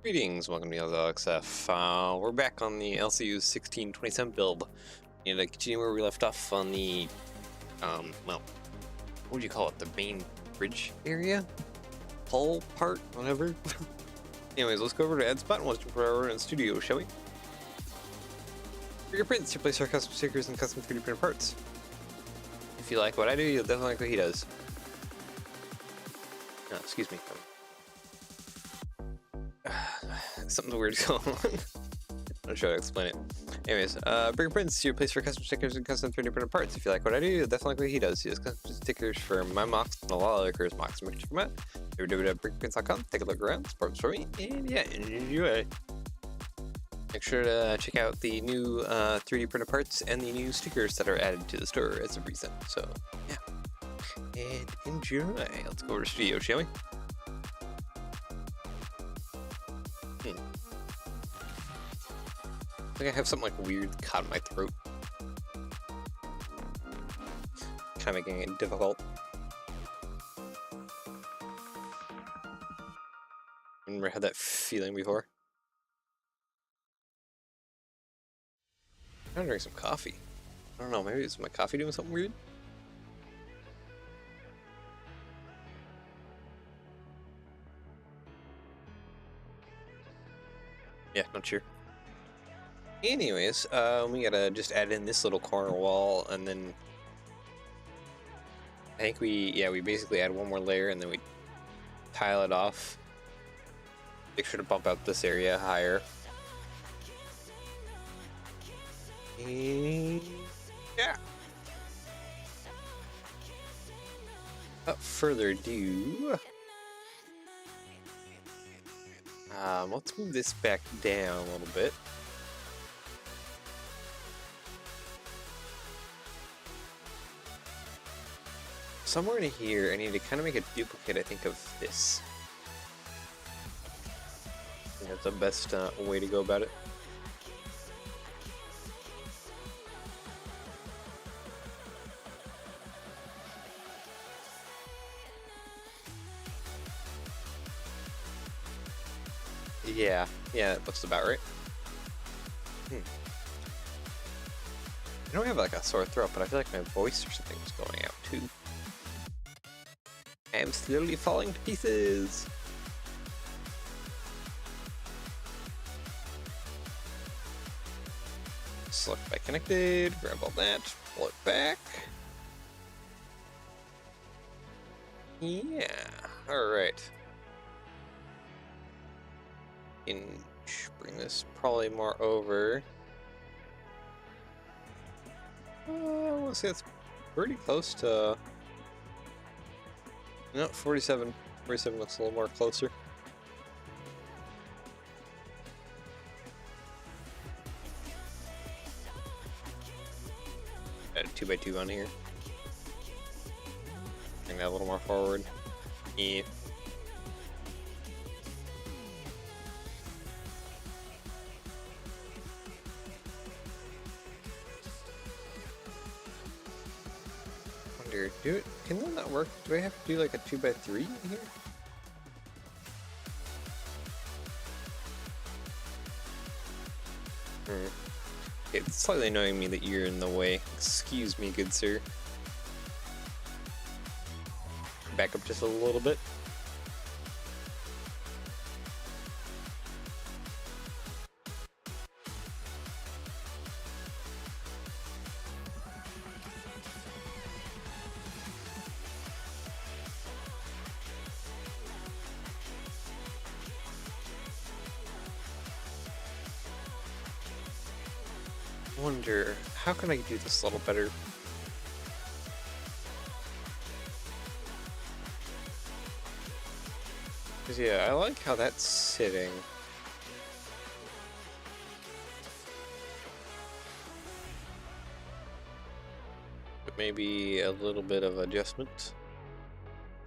Greetings, welcome to LXF. We're back on the LCU 1627 build. And to continue where we left off on the, well, what would you call it? The main bridge area? Hull part? Whatever. Anyways, let's go over to Ed's spot and watch for our studio, shall we? For your prints, you place our custom stickers and custom 3D printed parts. If you like what I do, you'll definitely like what he does. Oh, excuse me. Something weird's going on. I'm not sure how to explain it. Anyways, Bigger Prince, your place for custom stickers and custom 3D printed parts. If you like what I do, you'll definitely like what he does. He does custom stickers for my mocks and a lot of other creators' mocks. Make sure to check them out. www.biggerprince.com. Take a look around, support them for me, and yeah, enjoy. Make sure to check out the new 3D printed parts and the new stickers that are added to the store as of recent. So, yeah. And enjoy. Let's go over to studio, shall we? I think I have something like weird caught in my throat. Kind of making it difficult. I've never had that feeling before. I'm gonna drink some coffee. I don't know, maybe it's my coffee doing something weird? Yeah, not sure. Anyways, we gotta just add in this little corner wall, and then I think we basically add one more layer, and then we tile it off. Make sure to bump out this area higher. And yeah. Without further ado, let's move this back down a little bit. Somewhere in here, I need to kind of make a duplicate, I think, of this. I think that's the best way to go about it. Yeah, that looks about right. I don't have like a sore throat, but I feel like my voice or something is going out too. I am slowly falling to pieces. Select by connected, grab all that, pull it back. Yeah, alright. Bring this probably more over. I want to say it's pretty close to... No, 47. 47 looks a little more closer. Add a 2x2 on here. Bring that a little more forward. Yeah. Do it. Can that not work? Do I have to do like a 2x3 in here? It's slightly annoying me that you're in the way. Excuse me, good sir. Back up just a little bit. Wonder how can I do this a little better? Cause yeah, I like how that's sitting. But maybe a little bit of adjustment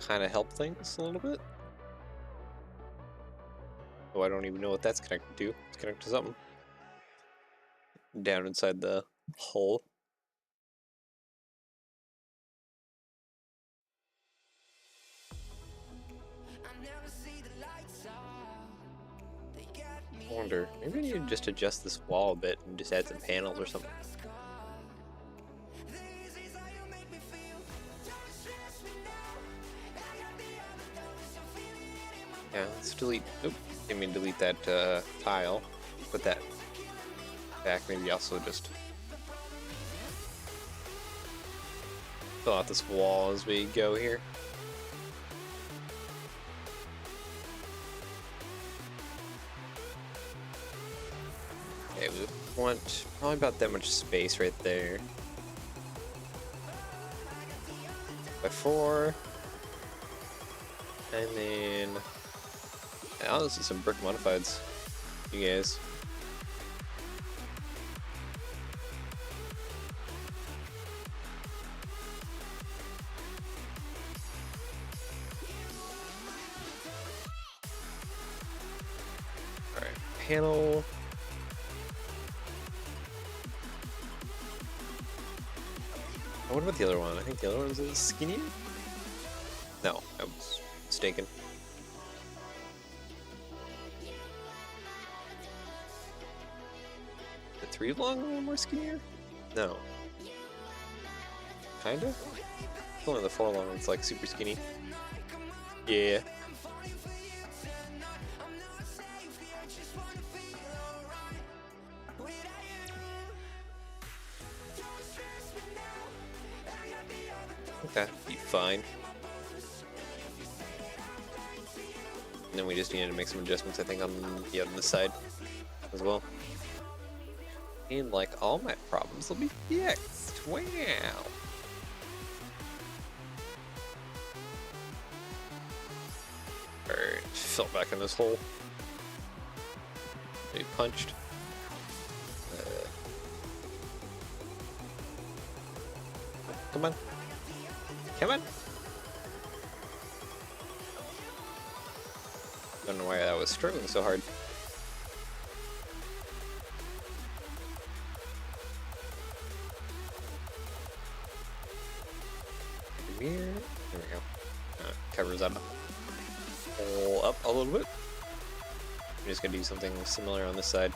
kind of help things a little bit. Oh, I don't even know what that's connected to. It's connected to something down inside the hole. wonder, maybe I need to just adjust this wall a bit and just add some panels or something. Yeah, let's delete. Oop, didn't mean delete that tile. Put that back. Maybe also just fill out this wall as we go here. Okay, we want probably about that much space right there. By 4. And then I'll see some brick modifieds, you guys. Alright, panel. What about the other one? I think the other one's a skinnier? No, I was mistaken. The 3 long a little more skinnier? No. Kinda? Only the 4 long one's like super skinny. Yeah. Okay, be fine. And then we just needed to make some adjustments, I think, on the side as well. And like all my problems will be fixed. Wow. Alright, fell back in this hole. He punched. Come on. Come on. Don't know why that was struggling so hard. Here. There we go. Covers up. Pull up a little bit. I'm just gonna do something similar on this side.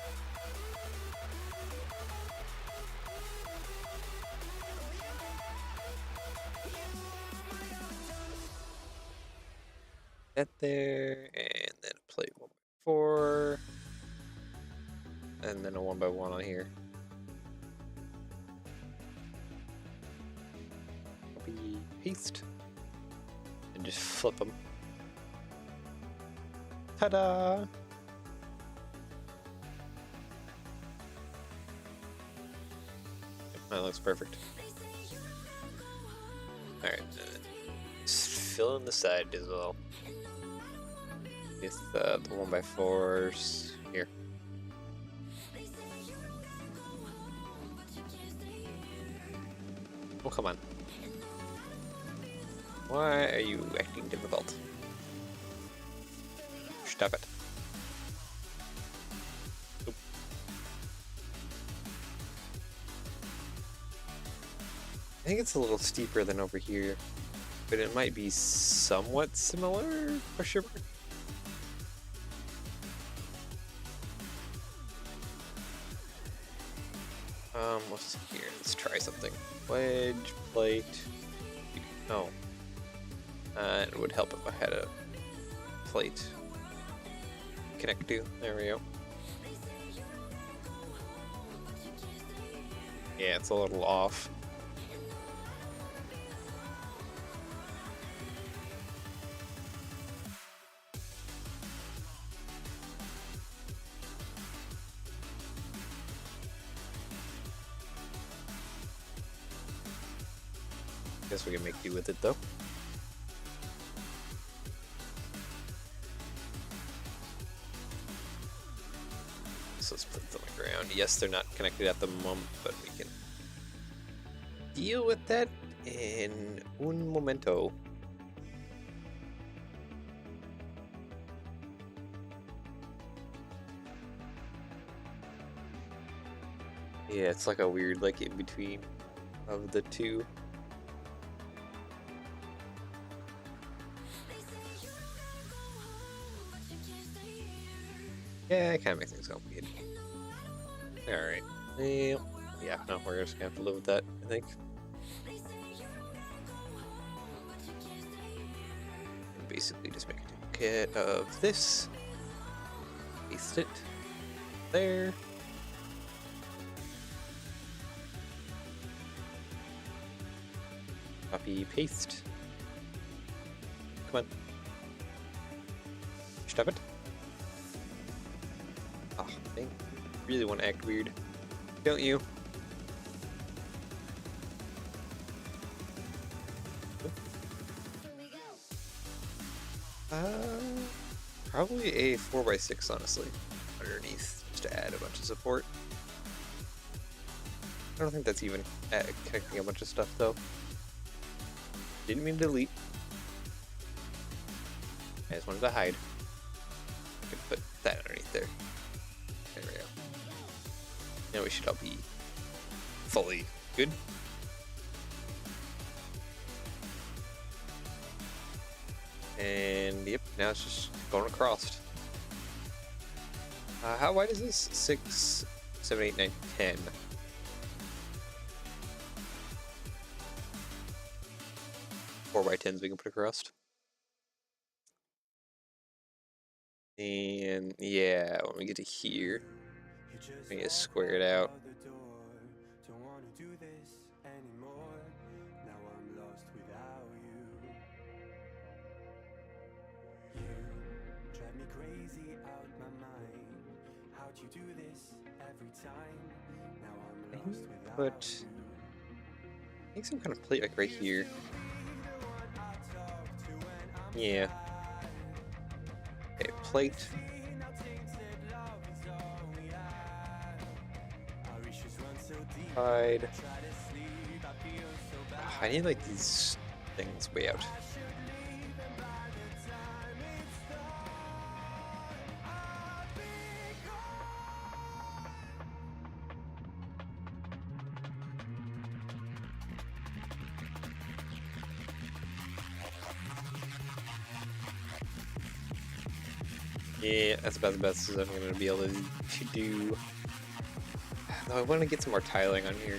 That there, and then a plate 1x4, and then a 1x1 on here. Copy, paste, and just flip them. Ta-da! That looks perfect. Alright, just fill in the side as well. With the 1x4s here. Oh, come on. Why are you acting difficult? Stop it. Oop. I think it's a little steeper than over here, but it might be somewhat similar, for sure. What's here? Let's try something. Wedge, plate. Oh. It would help if I had a plate connect to. There we go. Yeah, it's a little off. Guess we can make do with it though. So let's put them on the ground. Yes, they're not connected at the moment, but we can deal with that in un momento. Yeah, it's like a weird like in between of the two. Yeah, it kind of makes things complicated. Alright. Well, yeah, no, we're just gonna have to live with that, I think. And basically just make a duplicate of this. Paste it there. Copy, paste. Come on. Stop it. Oh, dang. Really want to act weird. Don't you? Probably a 4x6, honestly, underneath, just to add a bunch of support. I don't think that's even connecting a bunch of stuff, though. Didn't mean to delete. I just wanted to hide. I could put that underneath there. There we go. Now we should all be fully good. And yep, now it's just going across. How wide is this? 6, 7, 8, 9, 10. Four by 10s we can put across. And yeah, when we get to here, we get squared out. Put, I think some kind of plate like right here. Yeah. Okay, plate. Hide. I need like these things way out. Yeah, that's about the best as I'm going to be able to do. No, I want to get some more tiling on here.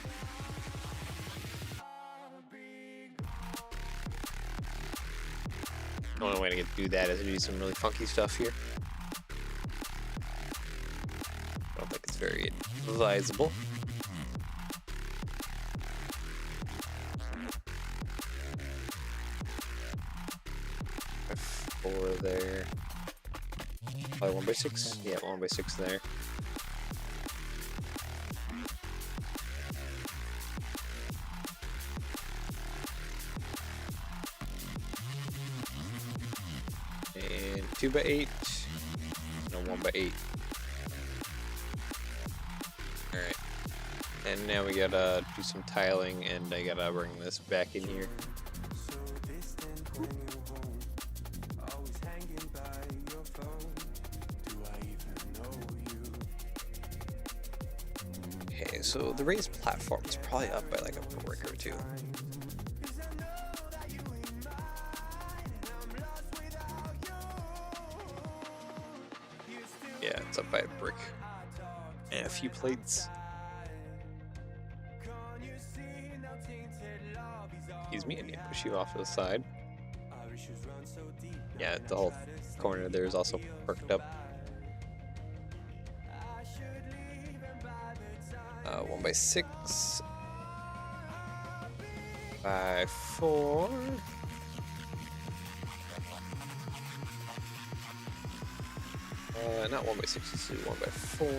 The only way to do that is to do some really funky stuff here. I don't think it's very advisable. F4 there. Probably 1x6? Yeah, 1x6 there. And 2x8. No, 1x8. Alright. And now we gotta do some tiling, and I gotta bring this back in here. Okay, so the raised platform is probably up by like a brick or two. Yeah, it's up by a brick. And a few plates. Excuse me, I need to push you off to the side. Yeah, the whole corner there is also perked up. 1x6 by 4. Not 1x6, let's do 1x4,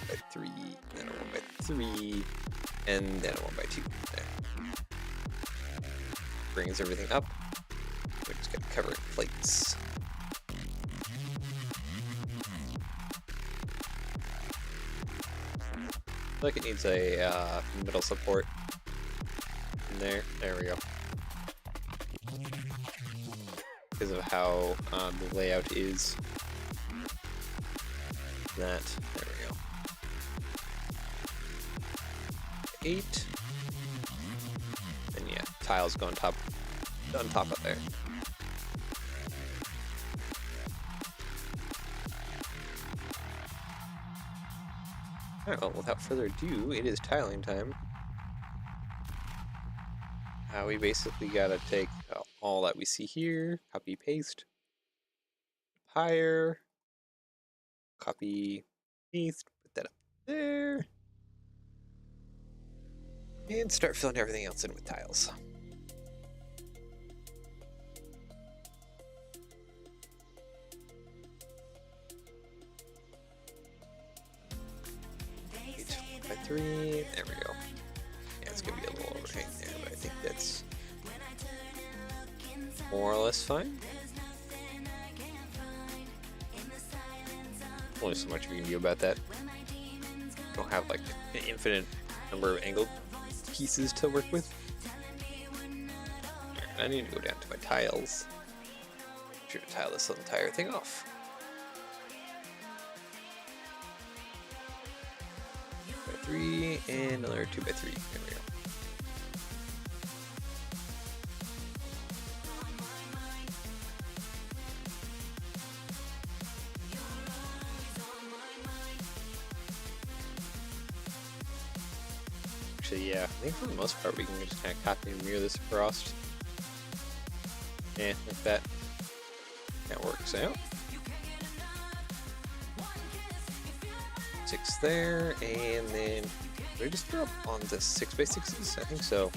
1x3, then a 1x3, and then a 1x2. There. Brings everything up. We just gotta cover it in plates. Like it needs a middle support in there. There we go. Because of how the layout is. That. There we go. 8. And yeah, tiles go on top of there. Alright, well, without further ado, it is tiling time. We basically gotta take all that we see here, copy, paste, higher, copy, paste, put that up there, and start filling everything else in with tiles. By 3, there we go. Yeah, it's gonna be a little overhang there, but I think that's more or less fine. Only so much we can do about that. Don't have like an infinite number of angled pieces to work with. I need to go down to my tiles. Make sure to tile this entire thing off. By 3 and another 2 by 3. There we go. Actually, yeah, I think for the most part we can just kind of copy and mirror this across. Yeah, like that. That works out. 6 there, and then did I just throw up on the 6 by 6s? I think so.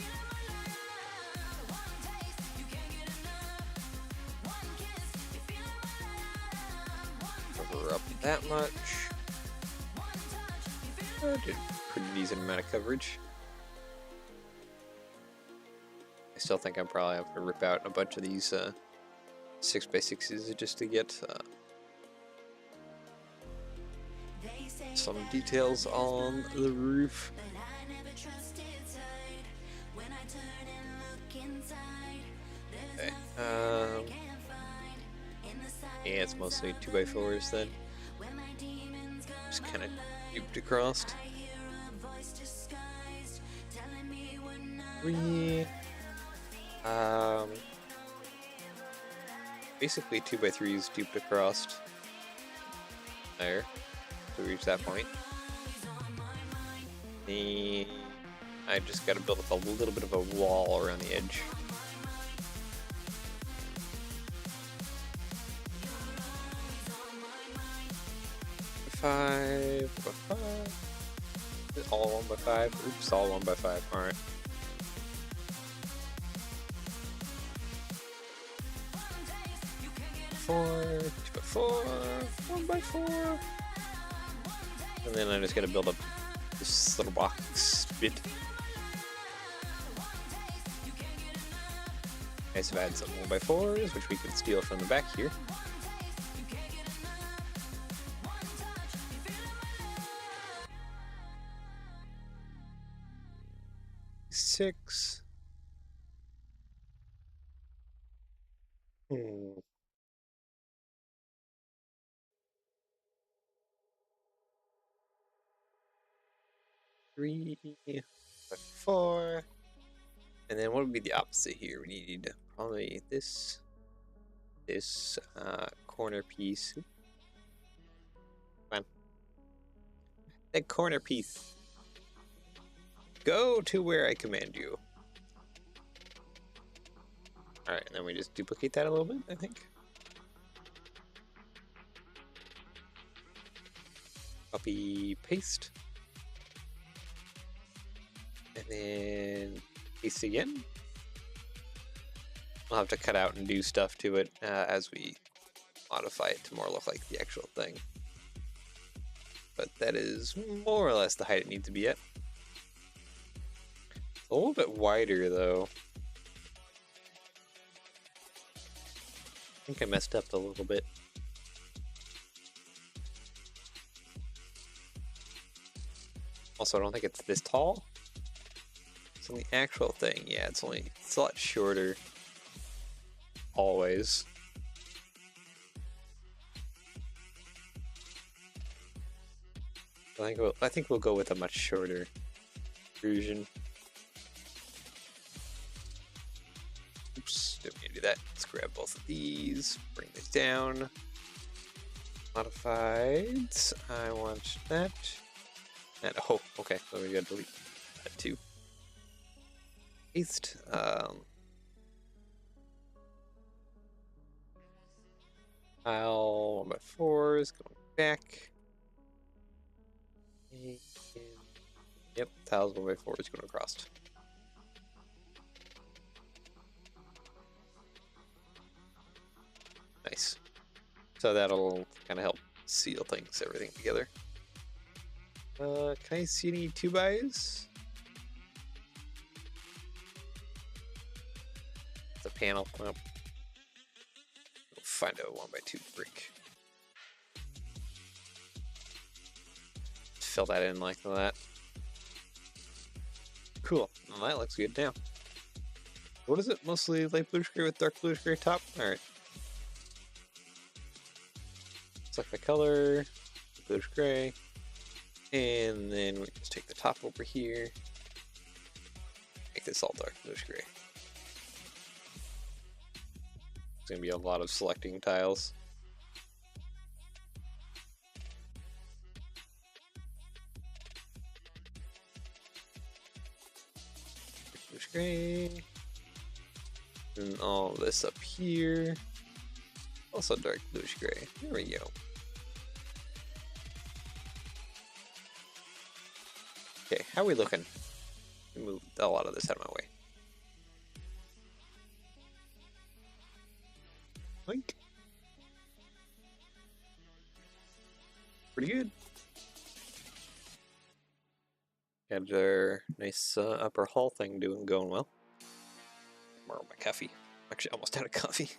Cover up that much. I did a pretty decent amount of coverage. I still think I'm probably have to rip out a bunch of these 6 by 6s just to get some details on the roof. Okay. Yeah, it's mostly 2 by 4s then. Just kind of duped across. 3. Basically 2 by 3s duped across there to reach that point. I just gotta build up a little bit of a wall around the edge. Five. All 1 by 5. Oops, all 1 by 5. Alright. Four, 2 by 4, 1 by 4. And then I just gotta build up this little box bit. Okay, so I've had some 1 by 4s, which we could steal from the back here. Six. Three, 4, and then what would be the opposite here? We need probably this corner piece. Come on, that corner piece. Go to where I command you. All right, and then we just duplicate that a little bit, I think. Copy, paste. And then paste again. I'll have to cut out and do stuff to it as we modify it to more look like the actual thing. But that is more or less the height it needs to be at. A little bit wider though. I think I messed up a little bit. Also, I don't think it's this tall. So the actual thing, yeah, it's a lot shorter. Always. I think we'll go with a much shorter version. Oops, didn't mean to do that. Let's grab both of these, bring this down. Modified. I want that. And oh, okay, so we gotta delete that too. Paste. Tile 1x4 is going back. And, yep, tiles 1x4 is going across. Nice. So that'll kind of help seal everything together. Can I see any 2x? It's a panel. Well, we'll find a 1x2 brick. Fill that in like that. Cool. Well, that looks good now. What is it? Mostly light bluish gray with dark bluish gray top? Alright. Select the color, bluish gray. And then we just take the top over here. Make this all dark bluish gray. It's going to be a lot of selecting tiles. Bluish gray. And all this up here. Also dark bluish gray. There we go. Okay, how are we looking? Move a lot of this out of my way. Like, pretty good. Got our nice upper hall thing going well. More of my coffee. Actually, almost out of coffee.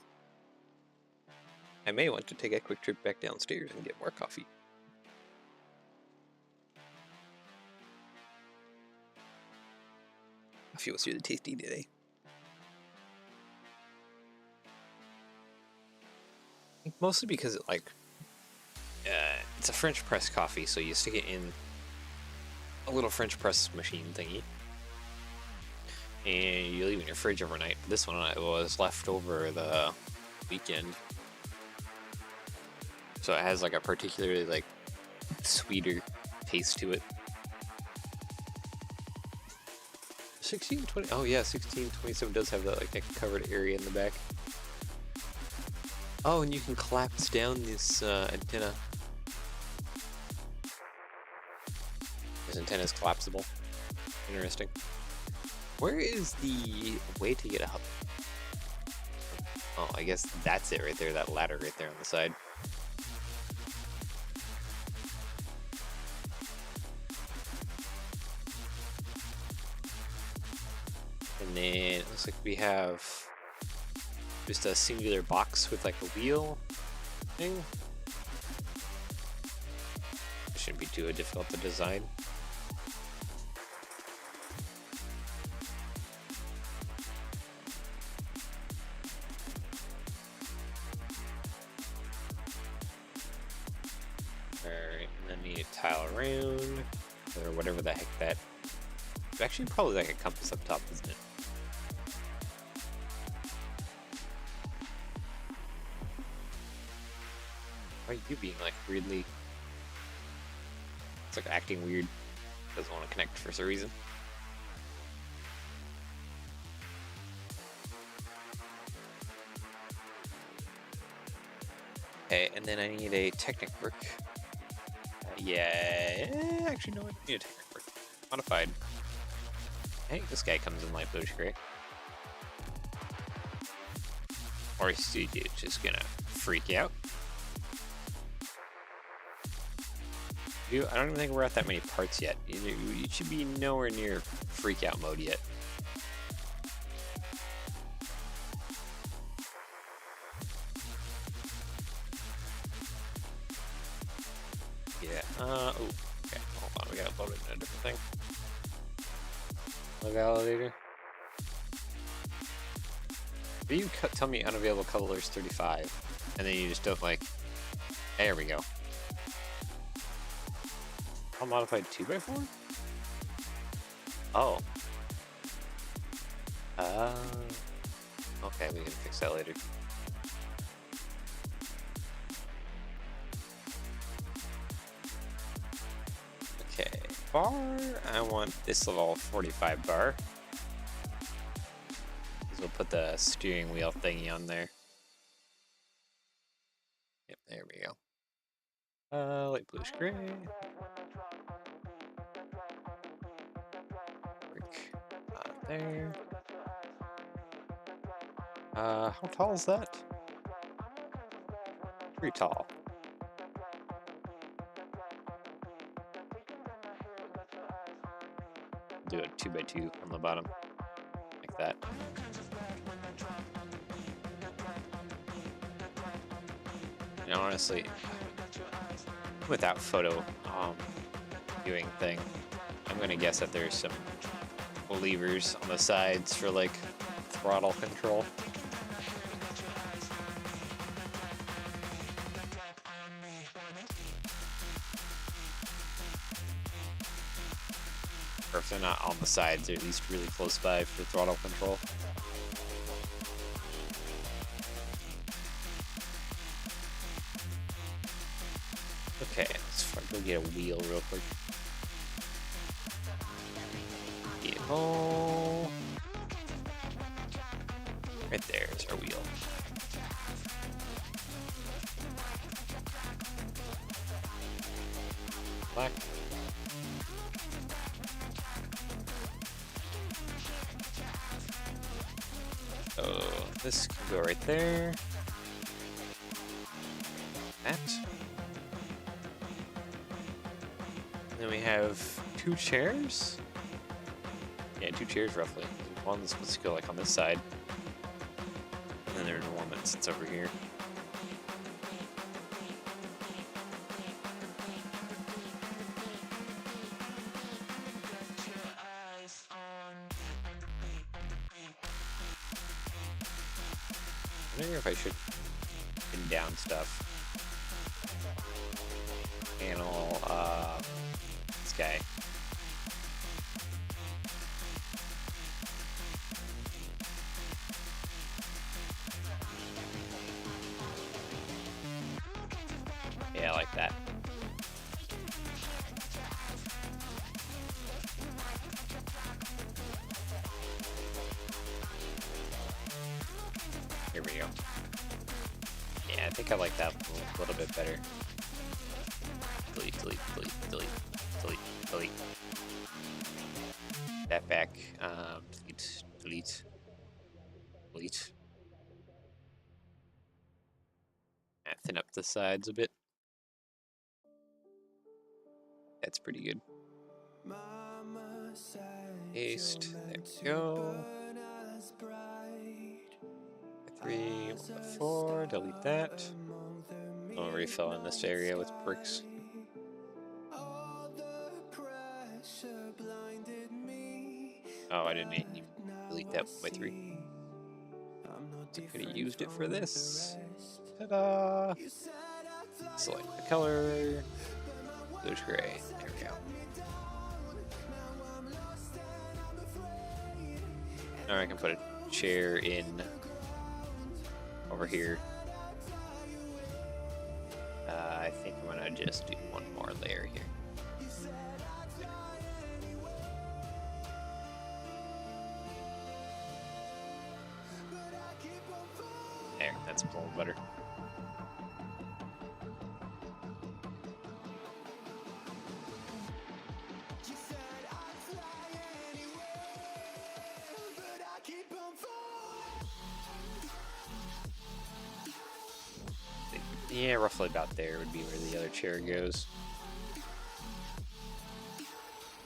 I may want to take a quick trip back downstairs and get more coffee. Coffee was really tasty today. I think mostly because it it's a French press coffee, so you stick it in a little French press machine thingy, and you leave it in your fridge overnight. This one was left over the weekend, so it has like a particularly like sweeter taste to it. 1620. Oh yeah, 1627 does have that like covered area in the back. Oh, and you can collapse down this antenna. This antenna is collapsible. Interesting. Where is the way to get up? Oh, I guess that's it right there. That ladder right there on the side. And then it looks like we have just a singular box with like a wheel thing. It shouldn't be too difficult to design. Alright, and then need to tile around, or whatever the heck that... Actually, probably like a compass up top, isn't it? Why are you being like weirdly... It's like acting weird. Doesn't want to connect for some reason. Okay, and then I need a Technic brick. Yeah, actually no, I don't need a Technic brick. Modified. I think this guy comes in light bluish gray. Or is he just gonna freak out? Dude, I don't even think we're at that many parts yet. You should be nowhere near freak out mode yet. Yeah, oh, okay, hold on, we gotta load it in a different thing. Validator. But you tell me unavailable colors 35, and then you just don't like, there we go. I'll modify 2x4? Oh. Okay, we can fix that later. Okay, bar. I want this little 45 bar. We'll put the steering wheel thingy on there. Yep, there we go. Light bluish gray. Brick there. How tall is that? Pretty tall. Do a 2x2 on the bottom, like that. And honestly, without photo viewing thing, I'm gonna guess that there's some levers on the sides for like throttle control. Or if they're not on the sides, they're at least really close by for throttle control. Okay, let's go get a wheel real quick. Vehicle. Right there is our wheel. Black. So this can go right there. That. And then we have 2 chairs. Yeah, 2 chairs roughly. One's supposed to go like on this side. And then there's one that sits over here. I wonder if I should pin down stuff. Panel, this guy. Yeah, I like that. Here we go. Yeah, I think I like that a little bit better. Delete, delete, delete, delete, delete, delete. That back. Delete, delete, delete. Thin up the sides a bit. That's pretty good. Paste. There we go. 3, 4. Delete that. I'll refill in this area with bricks. Oh, I didn't even delete that by 3. So I could have used it for this. Ta-da! Select the color. Bluish gray. There we go. Now I can put a chair in over here. I think I'm gonna just do one more layer here. There, that's a little better. Yeah, roughly about there would be where the other chair goes.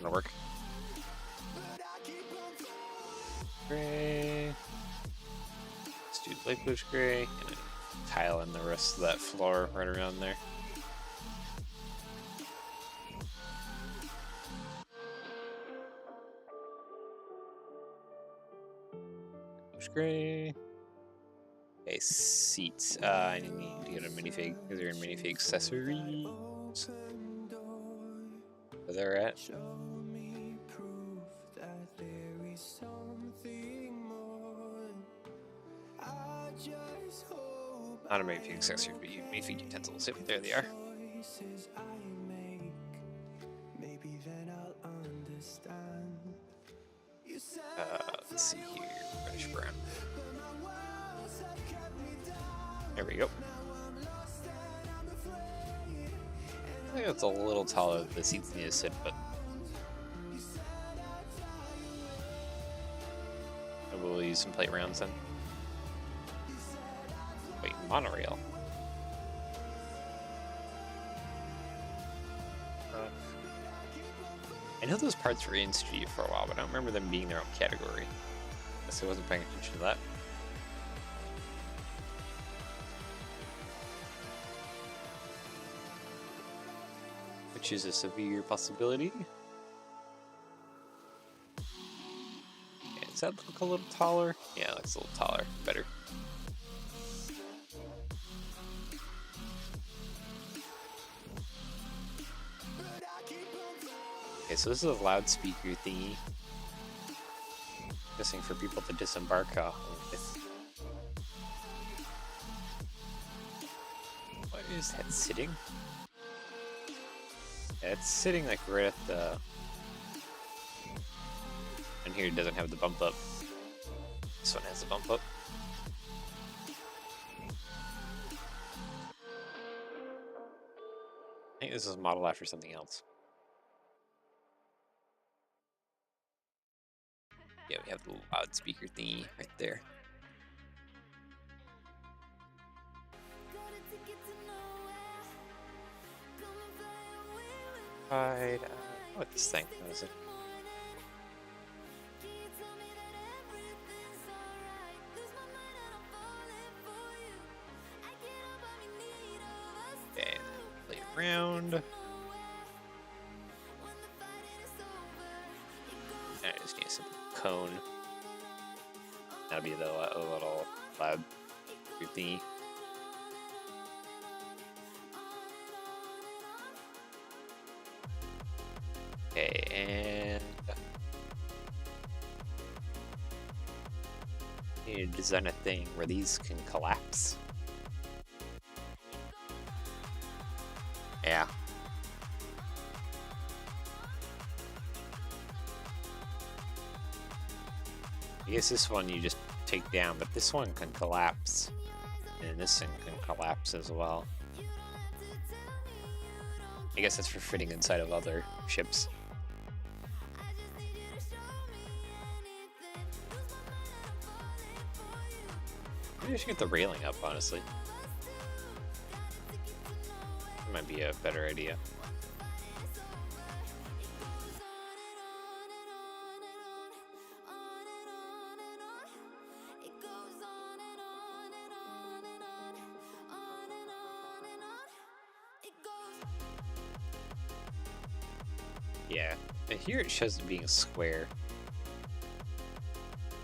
Gonna work. Gray. Let's do light bluish gray and then tile in the rest of that floor right around there. Bluish gray. Okay, seats. I need to get a minifig because they're in minifig accessories. Where they're at. Not a minifig accessory, but minifig utensils. Yep, there they are. Let's see here, reddish brown. There we go. I think it's a little taller than the seats need to sit, but we'll use some plate rounds then. Wait, monorail. I know those parts were in Studio for a while, but I don't remember them being their own category. Guess I wasn't paying attention to that. Which is a severe possibility. Yeah, does that look a little taller? Yeah, it looks a little taller. Better. Okay, so this is a loudspeaker thingy. Guessing for people to disembark with. What is that sitting? Yeah, it's sitting like right at the. And here it doesn't have the bump up. This one has the bump up. I think this is modeled after something else. Yeah, we have the loudspeaker thingy right there. Right, what's this thing? What is it? Okay, play it around. I just need a simple cone. That'll be the little loud thingy. Okay, and I need to design a thing where these can collapse. Yeah. I guess this one you just take down, but this one can collapse. And this one can collapse as well. I guess that's for fitting inside of other ships. Maybe I should get the railing up, honestly. That might be a better idea. Yeah, and here it shows it being a square.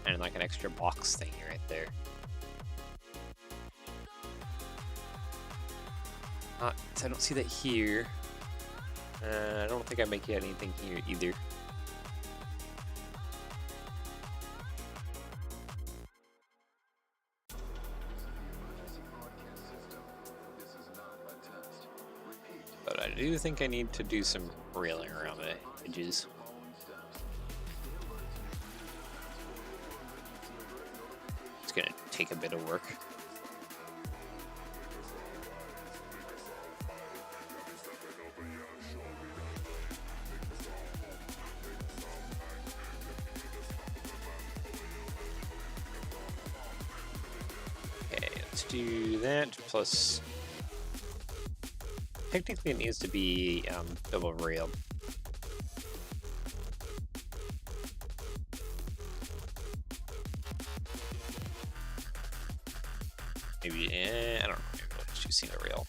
And like an extra box thing right there. So I don't see that here. I don't think I make anything here either. But I do think I need to do some railing around the edges. It's gonna take a bit of work. Okay, let's do that plus. Technically, it needs to be double railed. Maybe, I don't know. Maybe let's just single rail.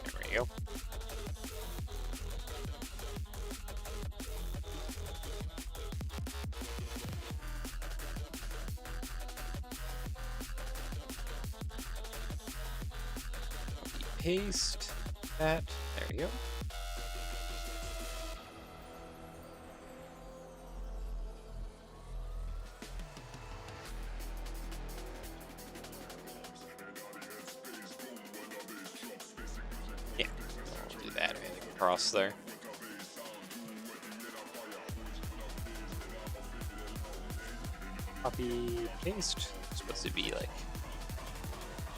There we go. Paste that. There we go. across there. Copy, paste. It's supposed to be like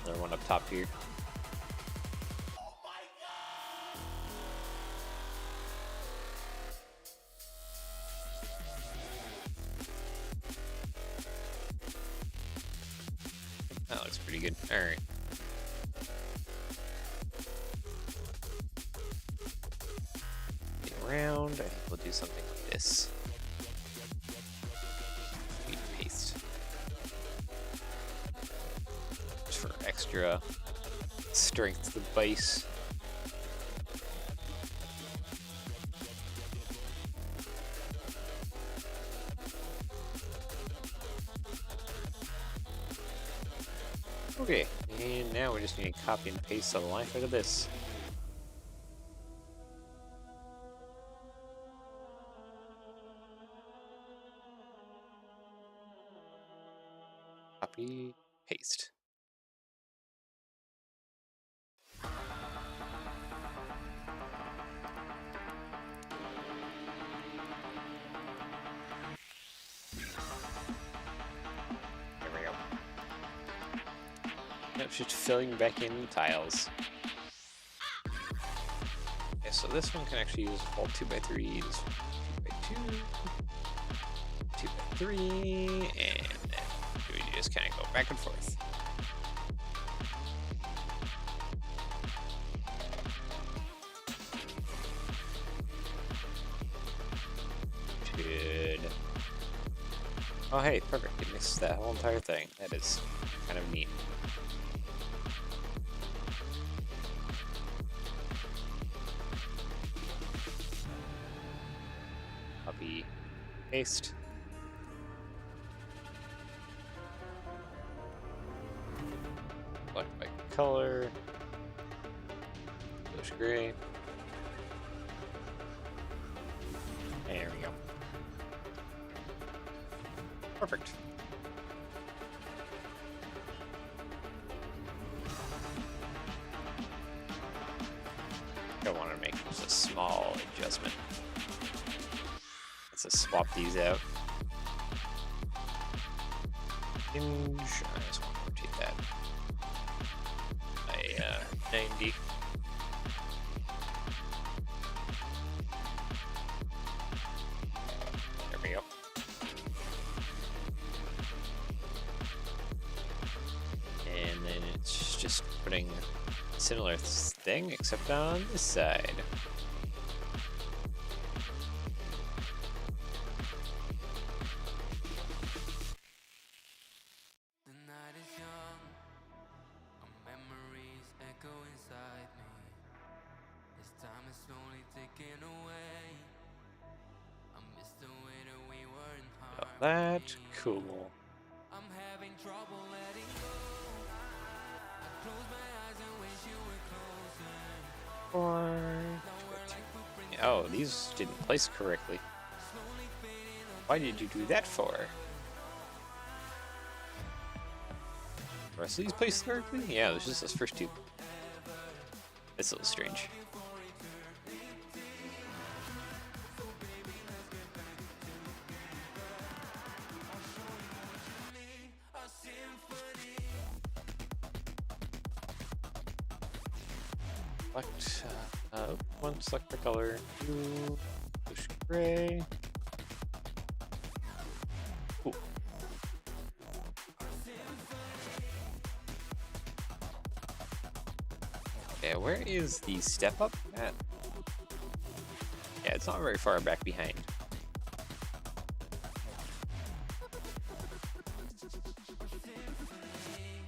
another one up top here. That looks pretty good. All right. Around, I think we'll do something like this. Paste. Just for extra strength to the base. Okay, and now we just need to copy and paste the life out of this. Copy, paste. There we go. Nope, just filling back in the tiles. Okay, so this one can actually use all 2x3, this one 2x2, 2x3, and then we just kind of go back and forth. Should... Oh hey, perfect, it mixed that whole entire thing. That is kind of neat. Copy, paste. Select by color. Bluish gray. There we go. Perfect. I want to make just a small adjustment. Let's just swap these out. Hinge. I just want to rotate that by 90. There we go. And then it's just putting a similar thing, except on this side. That cool. I'm having trouble letting go. I close my eyes and wish you were closer. Oh, these didn't place correctly. Why did you do that for? The rest of these placed correctly? Yeah, there's just those first two. That's a little strange. Select, one select the color, two, push gray. Cool. Yeah, where is the step up at? Yeah, it's not very far back behind.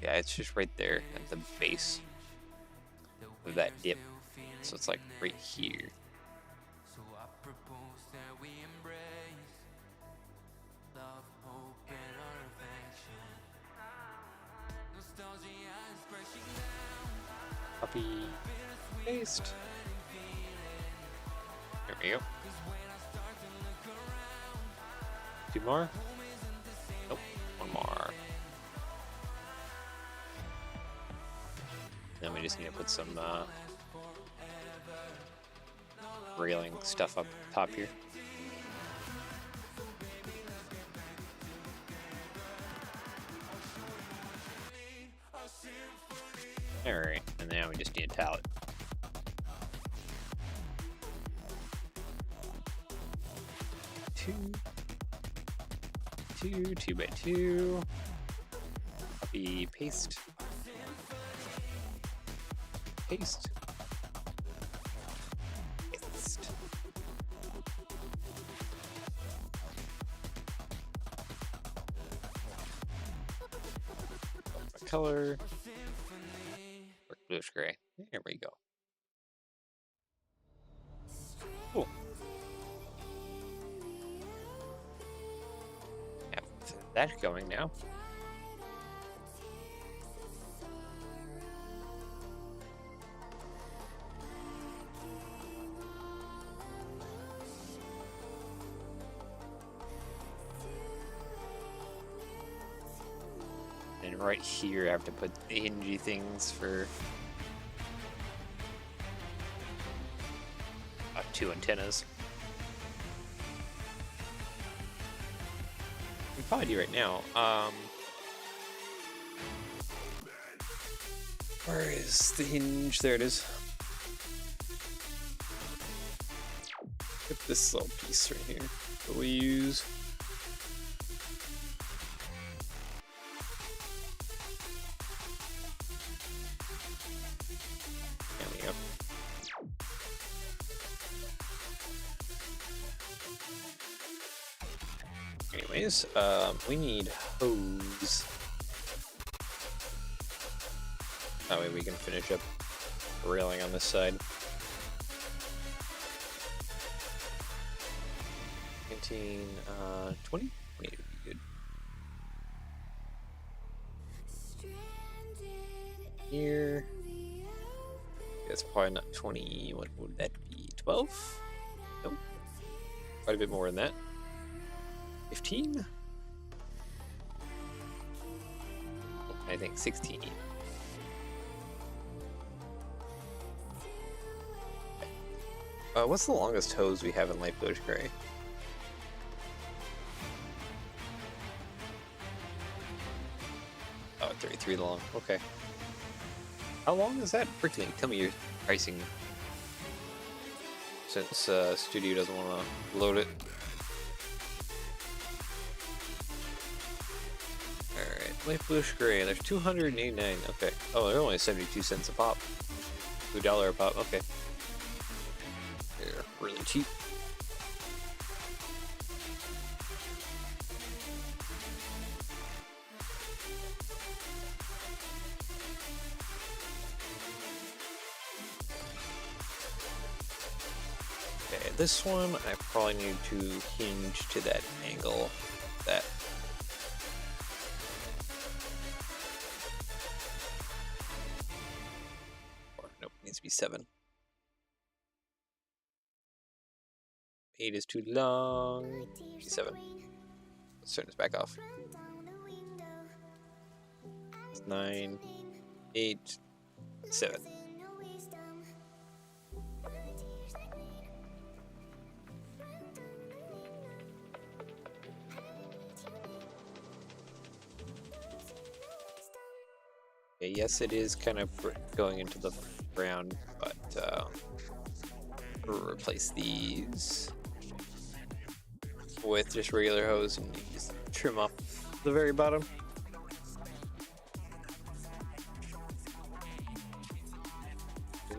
Yeah, it's just right there at the base of that dip. So it's like right here. So I propose that we embrace love, hope, and our affection. Nostalgia is crashing down. Copy, paste. There we go. Two more. Nope, one more. Then we just need to put some railing stuff up top here. Alright, and now we just need a pallet. Two by two. Copy, paste. Paste. Paste. Color. Bluish gray. There we go. Cool. Have that going now. And right here, I have to put the hingy things for 2 antennas. We can probably do right now. Where is the hinge? There it is. Get this little piece right here that we use. There we go. Anyways, we need hose. That way we can finish up the railing on this side. 19, 20? 20 would be good. Here. That's probably not 20. What would that be? 12? Nope. Quite a bit more than that. 15? I think 16. What's the longest hose we have in light bluish gray? Oh, 33 long. Okay. How long is that? Freaking tell me your pricing. Since Studio doesn't want to load it. Alright, light bluish gray. There's 289. Okay. Oh, they're only 72 cents a pop. $2 a pop. Okay. They're really cheap. Okay, this one I probably need to hinge to that angle. That. Or nope, it needs to be 7. 8 is too long. 7. Let's turn this back off. 9, 8, 7. Okay, yes, it is kind of going into the ground, but we'll replace these with just regular hose and just trim off the very bottom.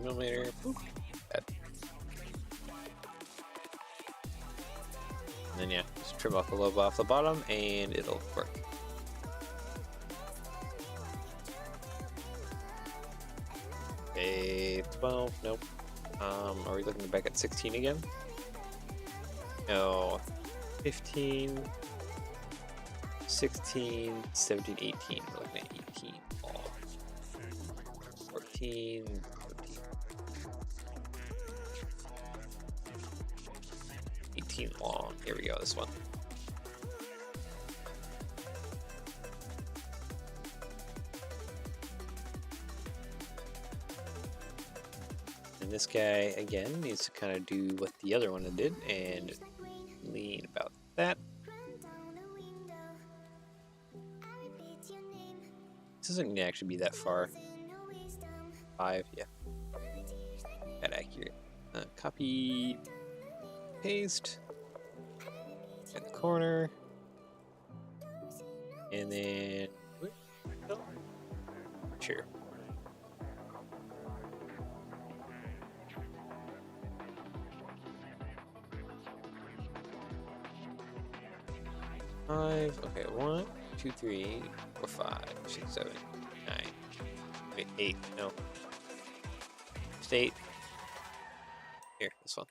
Millimeter. And then yeah, just trim off the lobe off the bottom and it'll work. A 12, nope. Are we looking back at 16 again? No. 15, 16, 17, 18. We're looking at 18 long. 14, 15. 18 long. Here we go, this one. And this guy, again, needs to kind of do what the other one did and lean about that. This isn't going to actually be that far. 5, yeah. That accurate. Copy, paste, in the corner. And then, sure. Five. Okay, 1, 2, 3, 4, 5, 6, 7, 9. Wait, 8. No. Just 8. Here, this one.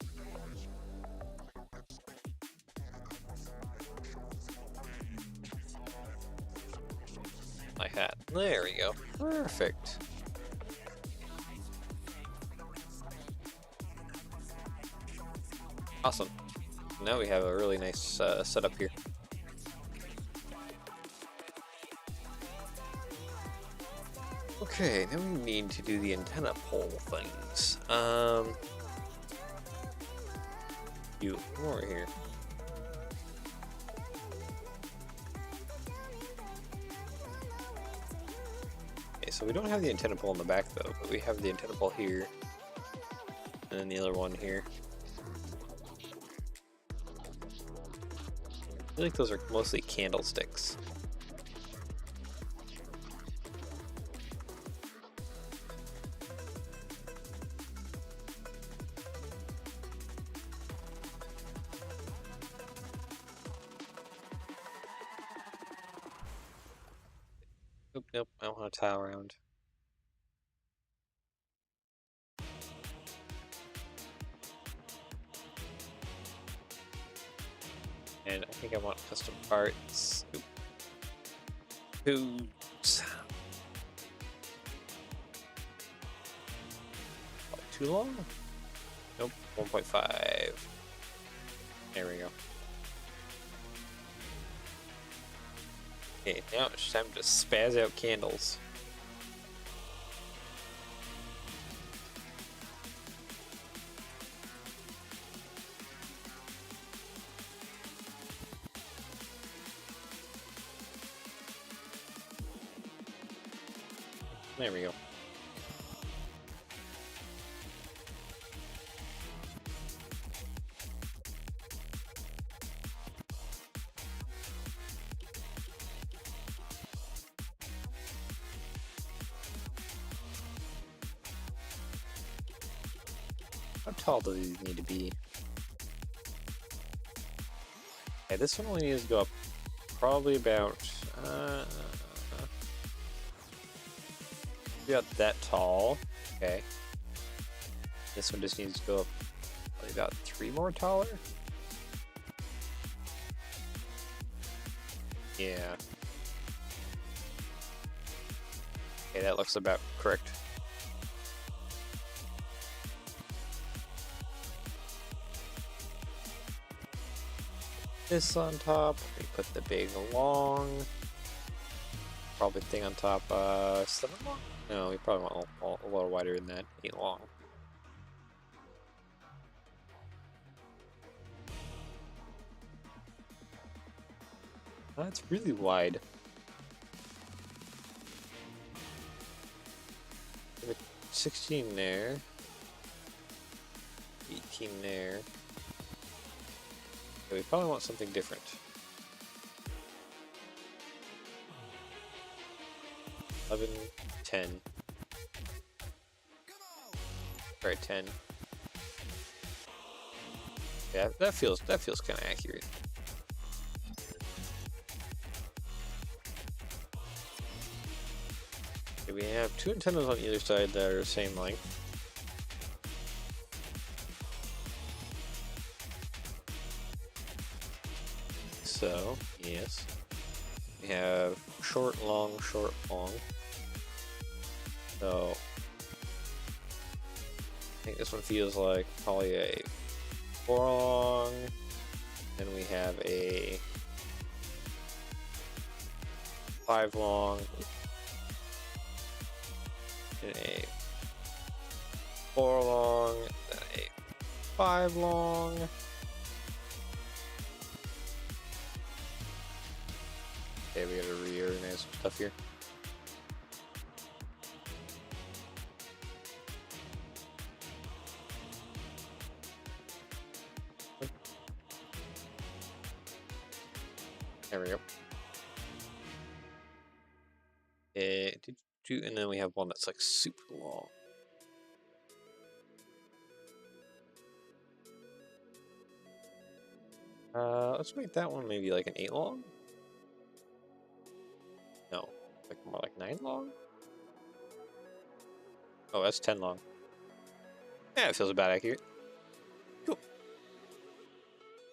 Like that. There we go. Perfect. Awesome. Now we have a really nice setup here. Okay, now we need to do the antenna pole things. Do more here. Okay, so we don't have the antenna pole in the back though, but we have the antenna pole here, and then the other one here. I feel like those are mostly candlesticks. Nope, nope, I don't want to tile around. And I think I want custom parts. Oop. Oops. Too long? Nope, 1.5. There we go. Okay, now it's time to spaz out candles. There we go. How tall do these need to be? Okay, this one only needs to go up probably about that tall. Okay. This one just needs to go up probably about 3 more taller. Yeah. Okay, that looks about correct. This on top, we put the big long, probably thing on top, 7 long? No, we probably want a little wider than that, 8 long. That's really wide. 16 there, 18 there. Okay, we probably want something different. 11, 10. Alright, 10. Yeah, that feels kind of accurate. Okay, we have 2 antennas on either side that are the same length. So, yes. We have short, long, short, long. So, I think this one feels like probably a 4 long. Then we have a 5 long. And a 4 long. 1.5 long. Okay, we gotta reorganize some stuff here. There we go. And then we have one that's like super long. Let's make that one maybe like an 8 long. No, like more like 9 long. Oh, that's 10 long. Yeah, it feels about accurate. Cool.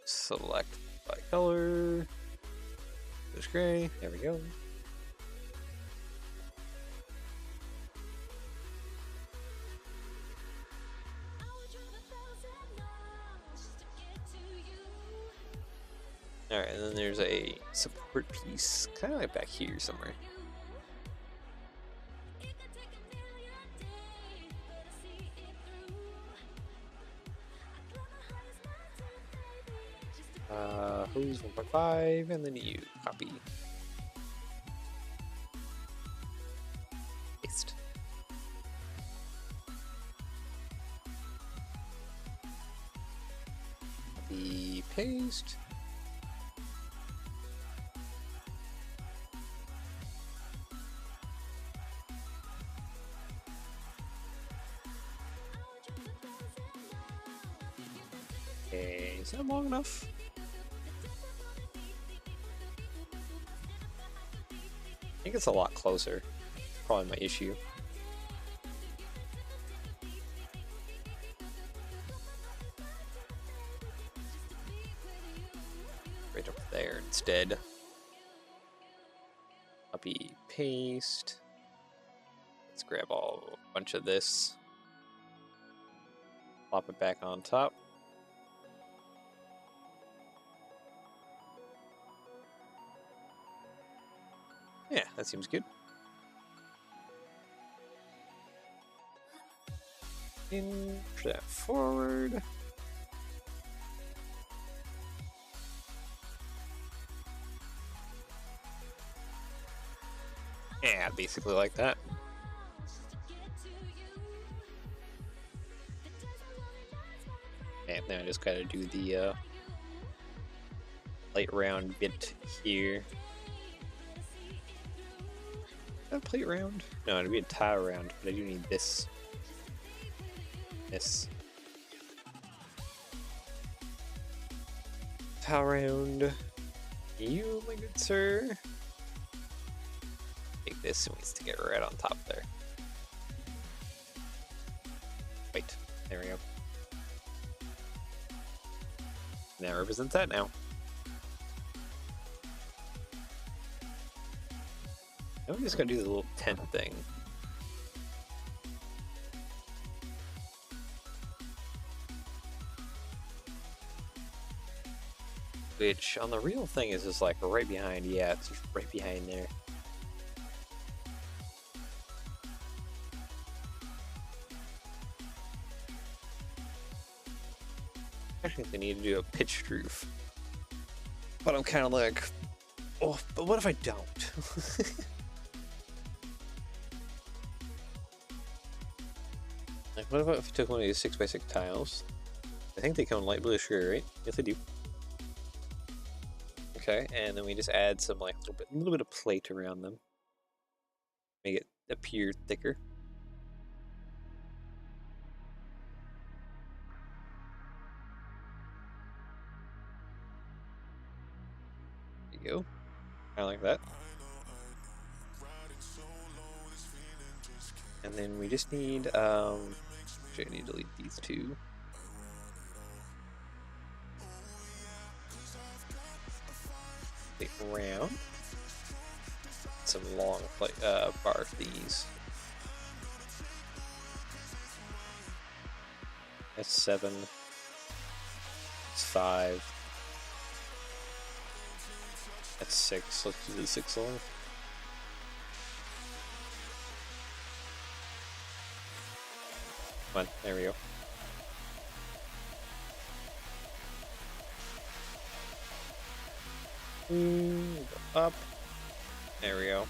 Select by color. There's gray. There we go. All right, and then there's a support piece, kind of like back here somewhere. Hose 1.5, and then you copy. Paste. Copy, paste. Okay, is that long enough? I think it's a lot closer. Probably my issue. Right up there instead. Copy, paste. Let's grab a bunch of this. Plop it back on top. Yeah, that seems good. Push that forward. Yeah, basically like that. And then I just gotta do the light round bit here. Is that a plate round? No, it'd be a tile round, but I do need this. This. Tile round. You, my good sir. Take this and we stick it right on top there. Wait, there we go. That represents that now. Now we just gotta do the little tent thing. Which on the real thing is just like right behind, yeah, it's just right behind there. I think they need to do a pitched roof. But I'm kind of like, oh, but what if I don't? Like, what if I took one of these 6x6 tiles? I think they come in light blue sugar, right? Yes, they do. Okay, and then we just add some like a little bit of plate around them, make it appear thicker. There you go, kind of like that. And then we just need, actually I need to delete these two. Plate round. Some long plate, bar these. That's 7. That's 5. That's 6. Let's do the 6 long. Come on, there we go. Go up. There we go.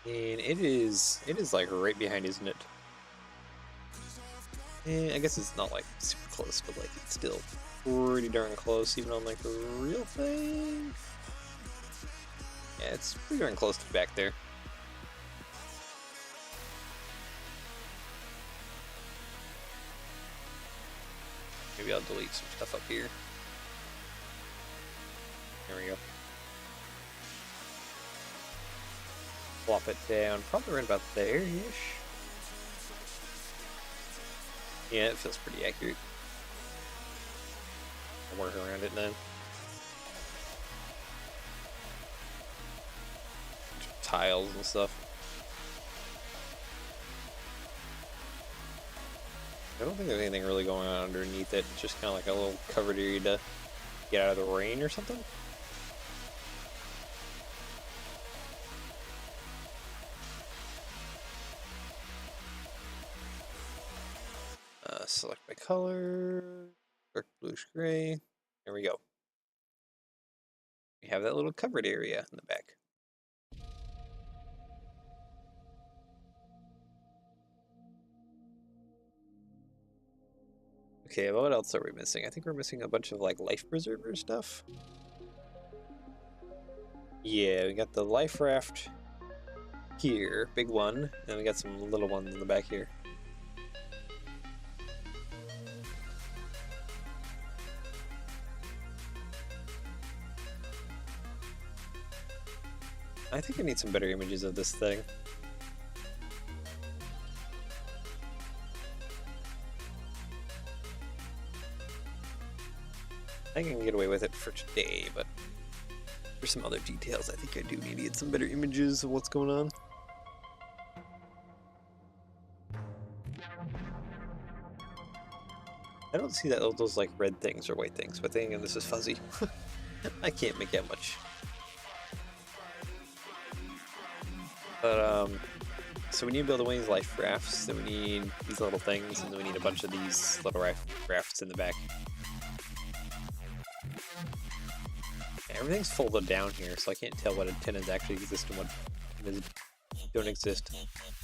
And it is like right behind, isn't it? I guess it's not like super close, but like it's still pretty darn close, even on like the real thing. Yeah, it's pretty darn close to back there. Maybe I'll delete some stuff up here. There we go. Plop it down, probably right about there-ish. Yeah, it feels pretty accurate. I'll work around it now. Tiles and stuff. I don't think there's anything really going on underneath it. It's just kind of like a little covered area to get out of the rain or something. Select my color, dark bluish gray. There we go. We have that little covered area in the back. Okay, well, what else are we missing? I think we're missing a bunch of like life preserver stuff. Yeah, we got the life raft here, big one, and we got some little ones in the back here. I think I need some better images of this thing. I think I can get away with it for today, but for some other details, I think I do need to get some better images of what's going on. I don't see that those like red things or white things, but then again, this is fuzzy. I can't make that much. But so we need to build one of these life rafts, then we need these little things, and then we need a bunch of these little rafts in the back. Everything's folded down here, so I can't tell what antennas actually exist and what don't exist.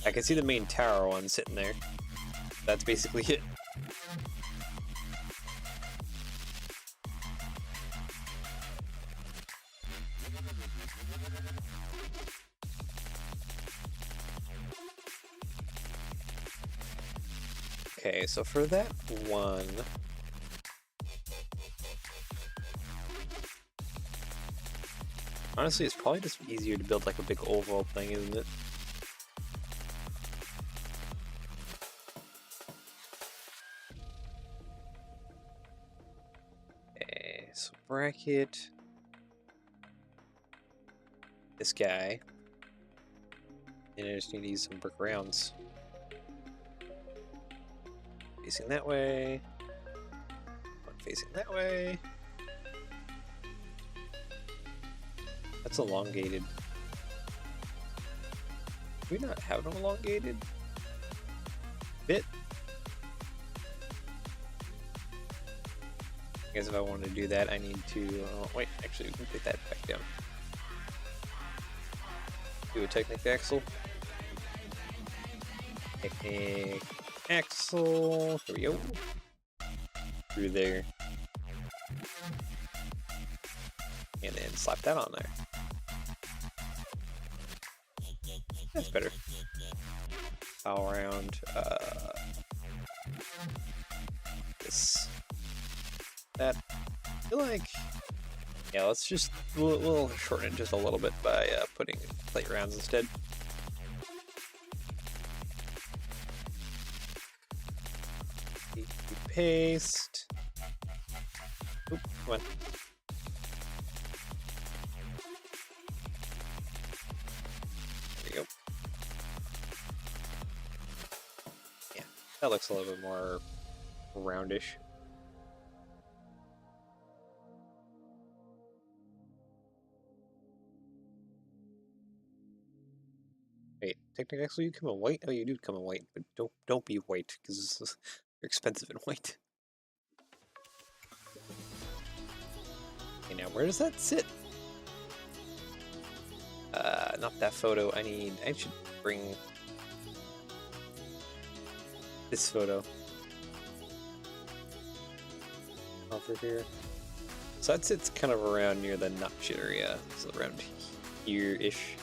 I can see the main tower one sitting there. That's basically it. Okay, so for that one, honestly, it's probably just easier to build like a big oval thing, isn't it? Okay, so bracket this guy, and I just need to use some brick rounds. Facing that way, one facing that way. That's elongated. Do we not have an elongated bit? I guess if I want to do that, I need to... wait, actually, we can put that back down. Do a Technic axle. Technic axle. Here we go. Through there. And then slap that on there. That's better. All around this, that. I feel like, yeah, let's just we'll shorten it just a little bit by putting plate rounds instead. Paste. Oop, come on. That looks a little bit more roundish. Wait, technically you come in white? Oh, you do come in white, but don't be white because you're expensive in white. Okay, now where does that sit? Not that photo. I should bring this photo over here. So that sits kind of around near the notch area, so around here-ish.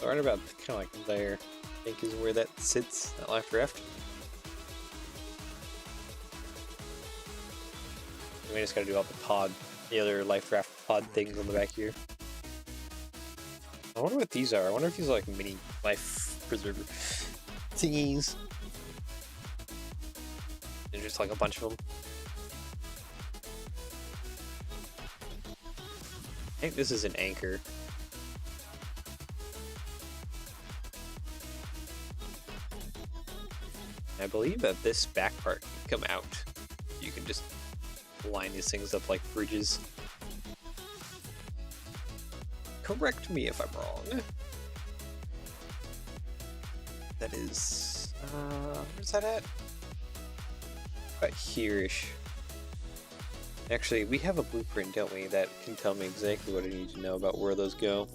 So right about kind of like there, I think is where that sits, that life raft. We just gotta do all the other life raft pod things on the back here. I wonder what these are. I wonder if these are like mini life preserver thingies. There's just like a bunch of them. I think this is an anchor. I believe that this back part can come out. You can just line these things up like bridges. Correct me if I'm wrong. That is, where's that at? About here-ish. Actually, we have a blueprint, don't we, that can tell me exactly what I need to know about where those go.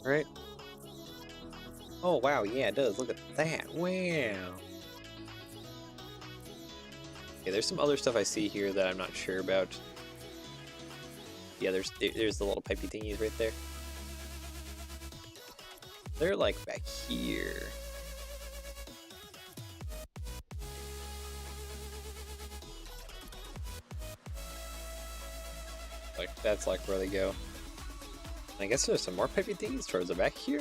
Right? Oh, wow, yeah, it does. Look at that. Wow. Okay, there's some other stuff I see here that I'm not sure about. Yeah, there's the little pipey thingies right there. They're like back here. Like that's like where they go. And I guess there's some more pipey thingies towards the back here.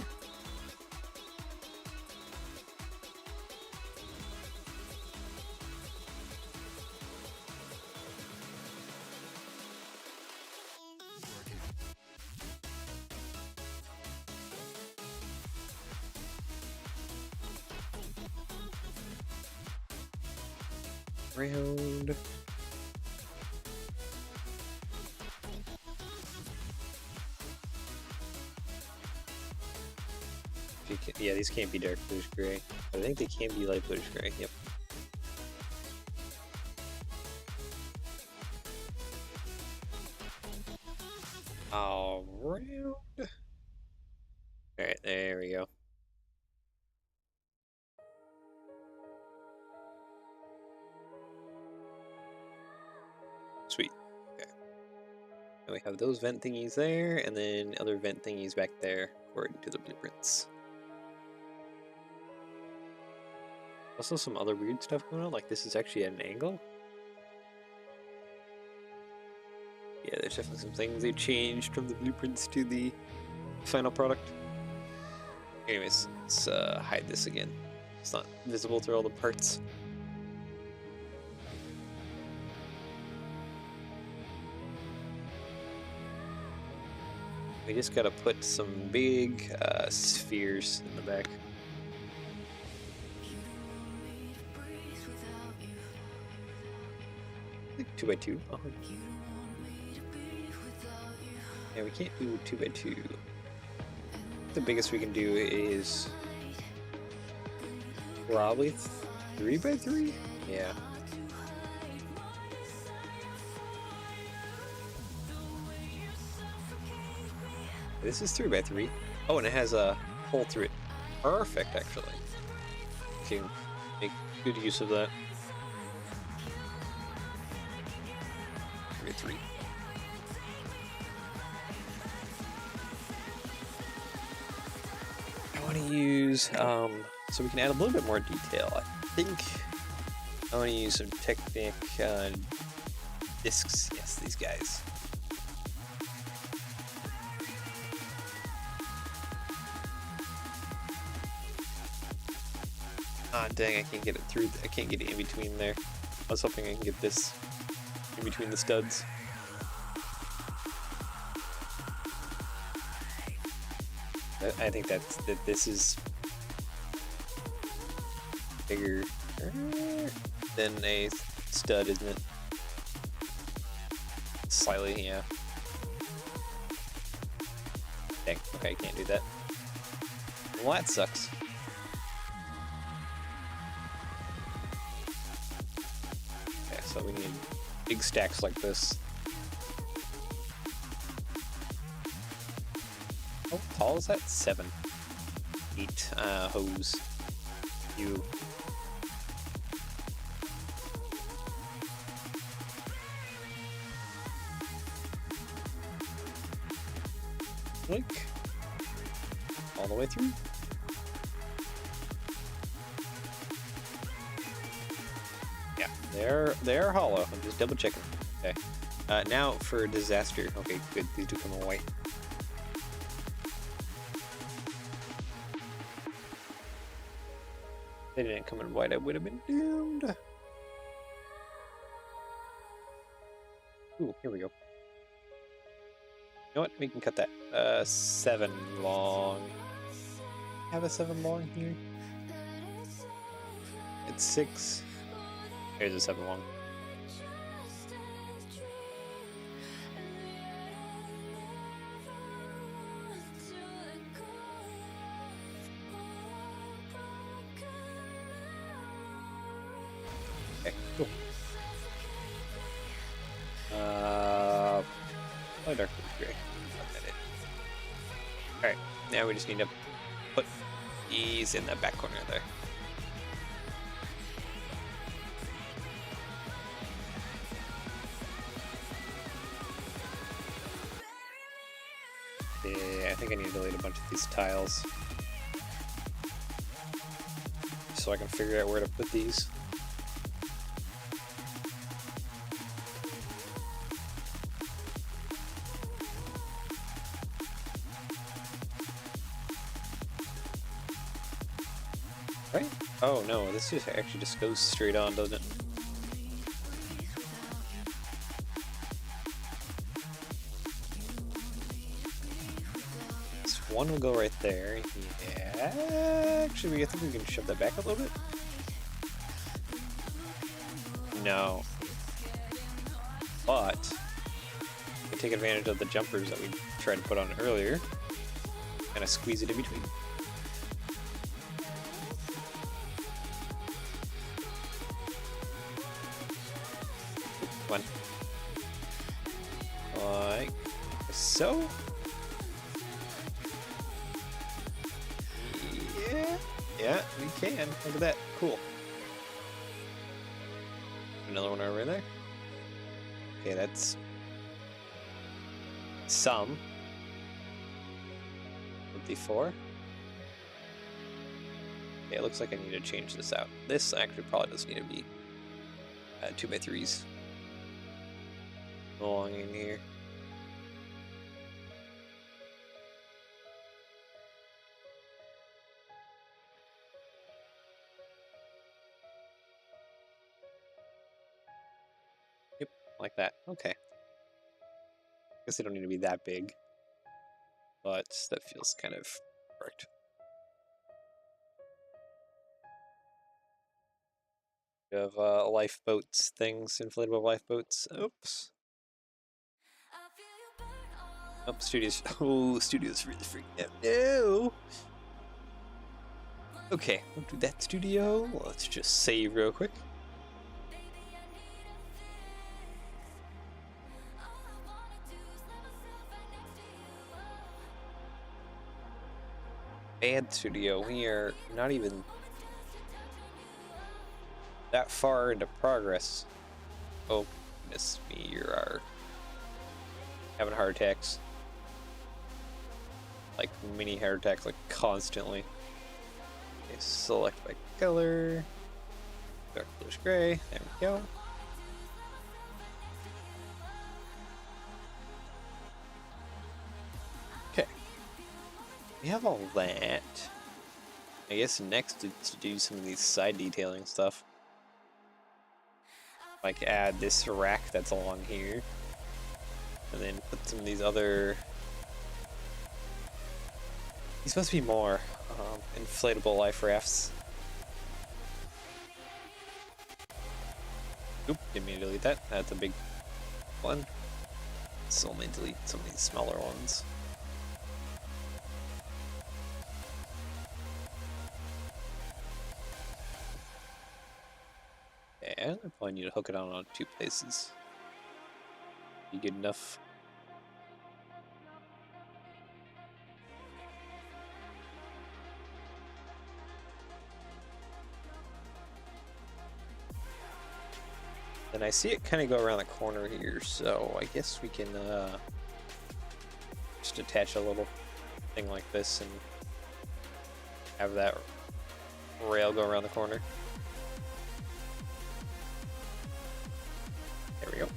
Round. Yeah, these can't be dark bluish gray. I think they can be light bluish gray. Yep. All round. All right, there we go. Sweet. Okay. And we have those vent thingies there, and then other vent thingies back there, according to the blueprints. Also some other weird stuff going on, like this is actually at an angle. Yeah, there's definitely some things they changed from the blueprints to the final product. Anyways, let's hide this again. It's not visible through all the parts. We just gotta put some big spheres in the back. Like 2x2. Oh. Yeah, we can't do 2x2. The biggest we can do is probably 3x3. Yeah. This is 3x3. Oh, and it has a hole through it. Perfect, actually. Can make good use of that. 3x3. I want to use, so we can add a little bit more detail. I think I want to use some Technic discs. Yes, these guys. Ah, dang, I can't get it through. I can't get it in between there. I was hoping I can get this in between the studs. I think that this is bigger than a stud, isn't it? Slightly, yeah. Dang, okay, I can't do that. Well, that sucks. Okay, so we need big stacks like this. How tall is that? 7. 8 hose. You. Like all the way through. Yeah, they're hollow. I'm just double checking. Okay. Now for disaster. Okay, good. These do come away. If they didn't come in white, I would have been doomed. Ooh, here we go. You know what? We can cut that. 7 long. Have a 7 long here. It's 6. Here's a 7 long. Okay, cool. Dark blue gray. Alright, now we just need to put these in the back corner there. Yeah, I think I need to delete a bunch of these tiles so I can figure out where to put these. Right? Oh no, this just actually just goes straight on, doesn't it? This one will go right there. Yeah, actually, I think we can shove that back a little bit. No. But we can take advantage of the jumpers that we tried to put on earlier. Kind of squeeze it in between. Come on. Like so. Yeah, we can. Look at that. Cool. Another one over there. Okay, that's some. 54. Yeah, it looks like I need to change this out. This actually probably does need to be 2x3s along in here. Yep, like that. Okay. Guess they don't need to be that big, but that feels kind of correct. We have lifeboats things, inflatable lifeboats. Oops. Oh, studios. Oh, studios really freaking out. No! Okay, we'll do that studio. Let's just save real quick. Bad studio. We are not even that far into progress. Oh, goodness me, you are having heart attacks. Like mini heart attacks, like constantly. Okay, select by color. Dark bluish gray. There we go. Okay. We have all that. I guess next is to do some of these side detailing stuff. like add this rack that's along here, and then put some of these other. These supposed to be more inflatable life rafts. Oop, didn't mean to delete that. That's a big one. So let me delete some of these smaller ones. And I probably need to hook it on 2 places. Be good enough. And I see it kind of go around the corner here, so I guess we can just attach a little thing like this and have that rail go around the corner. There we go.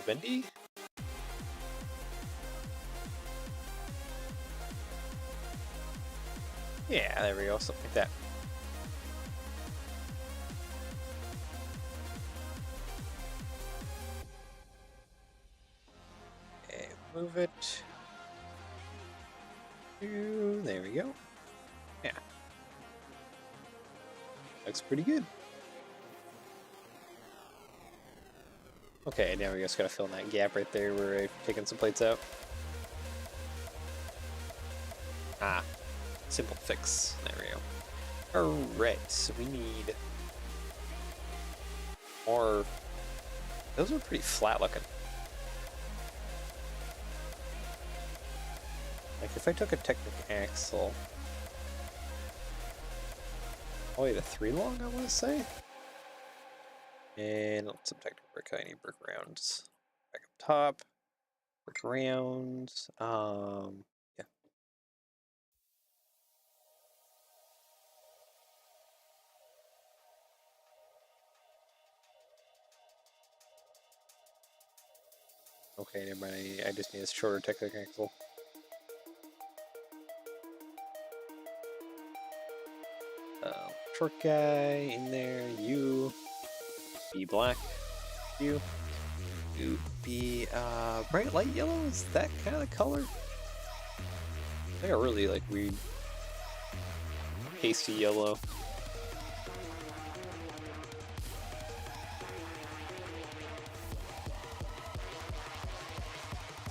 Bendy? Yeah, there we go, something like that. And move it. There we go. Yeah. Looks pretty good. Okay, now we just gotta fill in that gap right there where I've taken some plates out. Ah. Simple fix. There we go. Alright, so we need more. Those are pretty flat looking. Like if I took a Technic axle, probably the 3 long, I want to say. And some Technic brick. I need brick rounds. Back up top. Brick rounds. Yeah. Okay, never mind. I just need a shorter Technic axle. Short guy in there. You be black. You be bright light yellow. Is that kind of color? I got really like weird, pasty yellow.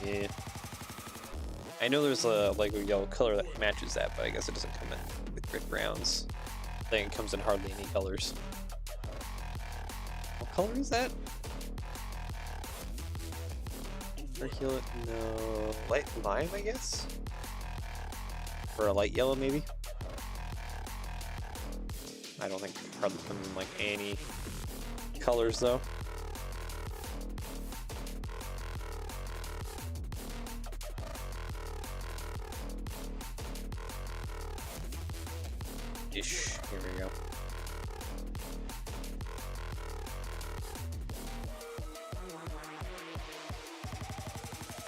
Yeah. I know there's a like a yellow color that matches that, but I guess it doesn't come in with brick rounds. I think it comes in hardly any colors. What color is that? Circulate? No. Light lime, I guess? Or a light yellow, maybe? I don't think it hardly comes in like any colors, though. Ish. Here we go.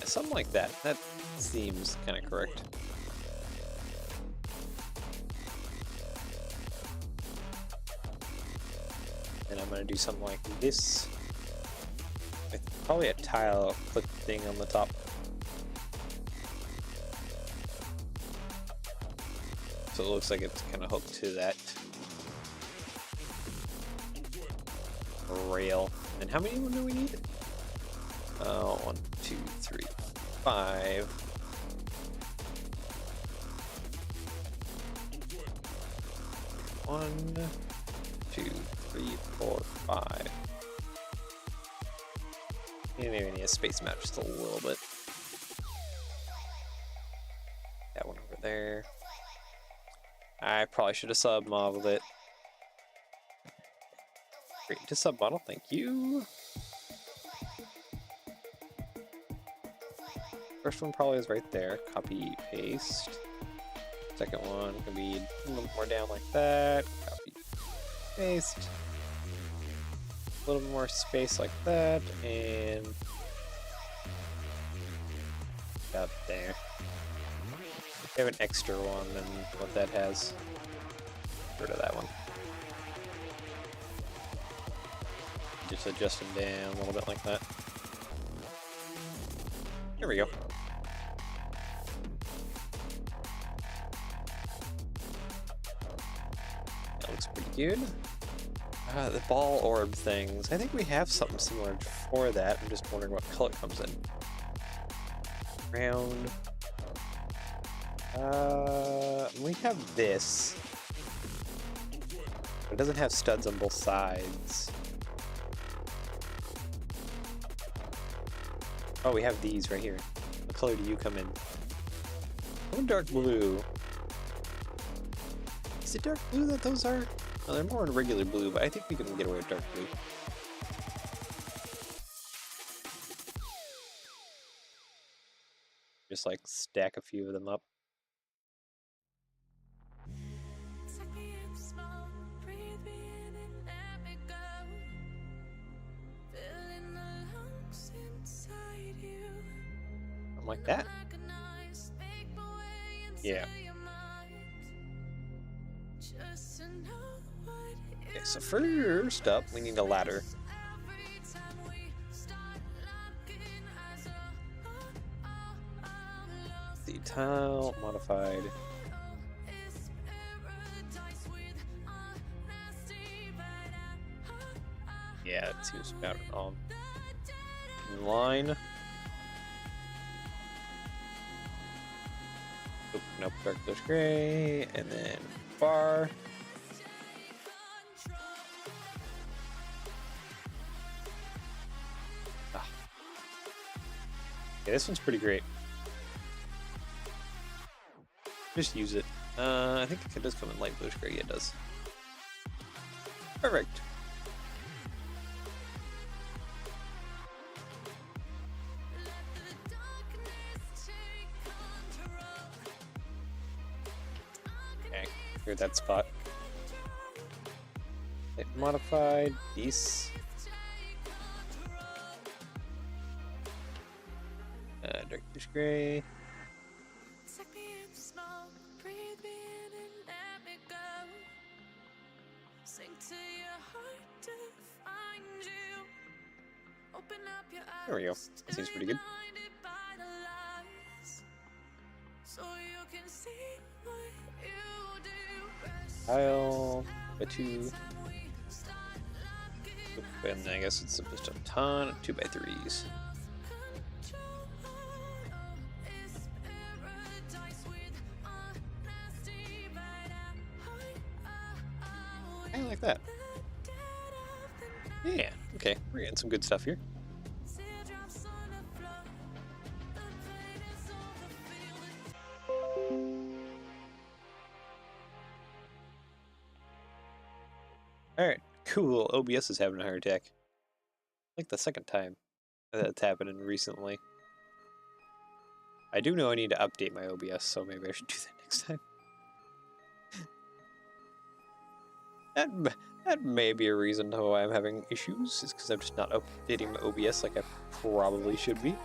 Something like that. That seems kind of correct. And I'm going to do something like this with probably a tile clip thing on the top. So it looks like it's kind of hooked to that rail. And how many do we need? 1, 2, 3, 5. 1, 2, 3, 4, 5. And maybe I need to space them out just a little bit. That one over there. I probably should have sub-modeled it. Great to sub-model, thank you. First one probably is right there. Copy, paste. Second one can be a little more down like that. Copy, paste. A little more space like that, and up there. I have an extra one than what that has. Get rid of that one. Just adjust them down a little bit like that. There we go. That looks pretty good. The ball orb things. I think we have something similar for that. I'm just wondering what color it comes in. Round. We have this. But it doesn't have studs on both sides. Oh, we have these right here. What color do you come in? Oh, dark blue. Is it dark blue that those are? No, they're more in regular blue, but I think we can get away with dark blue. Just like stack a few of them up. Like that. Yeah. Okay, so first up, we need a ladder. The tile modified. Yeah, it seems about in line. Open up dark bluish gray, and then bar. Ah. Yeah, this one's pretty great. Just use it. I think it does come in light bluish gray. Yeah, it does. Perfect. Clear that spot. Light modified, these. Dark bluish gray. There we go. That seems pretty good. Tile, a 2, and I guess it's just a ton of 2x3s. I like that. Yeah, okay, we're getting some good stuff here. Alright, cool. OBS is having a heart attack. Like the second time that's happening recently. I do know I need to update my OBS, so maybe I should do that next time. That may be a reason why I'm having issues, is because I'm just not updating my OBS like I probably should be.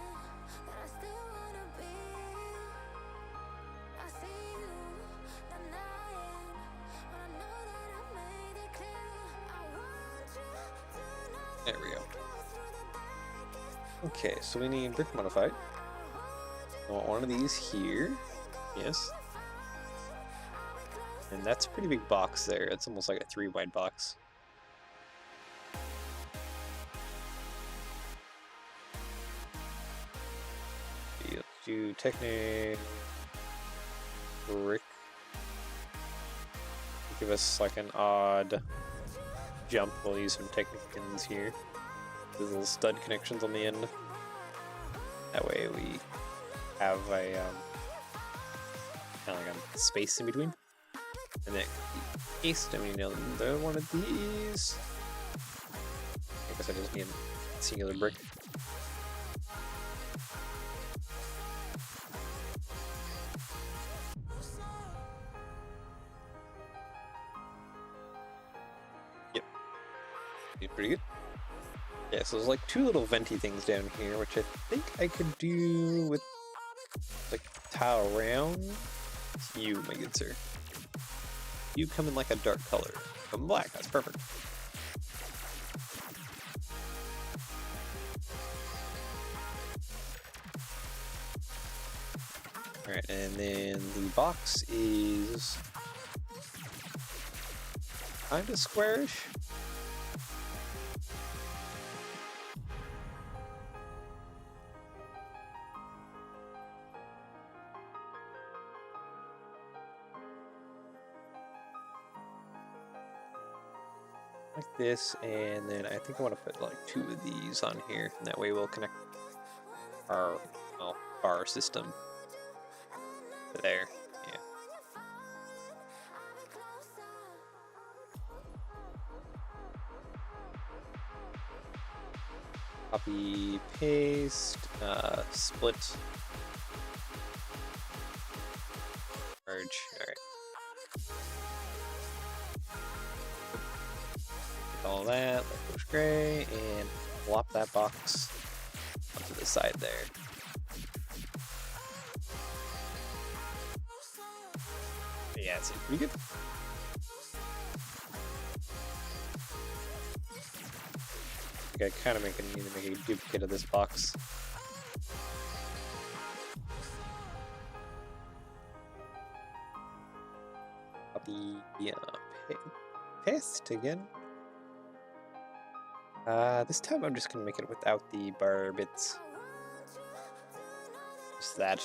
There we go. Okay, so we need brick modified. I want one of these here. Yes. And that's a pretty big box there. It's almost like a 3-wide box. Let's do Technic brick. Give us like an odd jump. We'll use some Technic pins here. These little stud connections on the end. That way we have a kind of like a space in between. And then east, and we need another one of these. I guess I just need a singular brick. Yep. Pretty good. Yeah, so there's like 2 little venti things down here, which I think I could do with like tile around. You, my good sir. You come in like a dark color. Come black, that's perfect. Alright, and then the box is kind of squarish. Like this, and then I think I want to put like 2 of these on here, and that way we'll connect our bar system to there. Yeah. Copy, paste, split, merge. All right. All that, like push gray, and flop that box onto the side there. Yeah, it seems pretty good. I think I kind of need to make a duplicate of this box. Copy, paste again. This time I'm just gonna make it without the bar bits. Just that.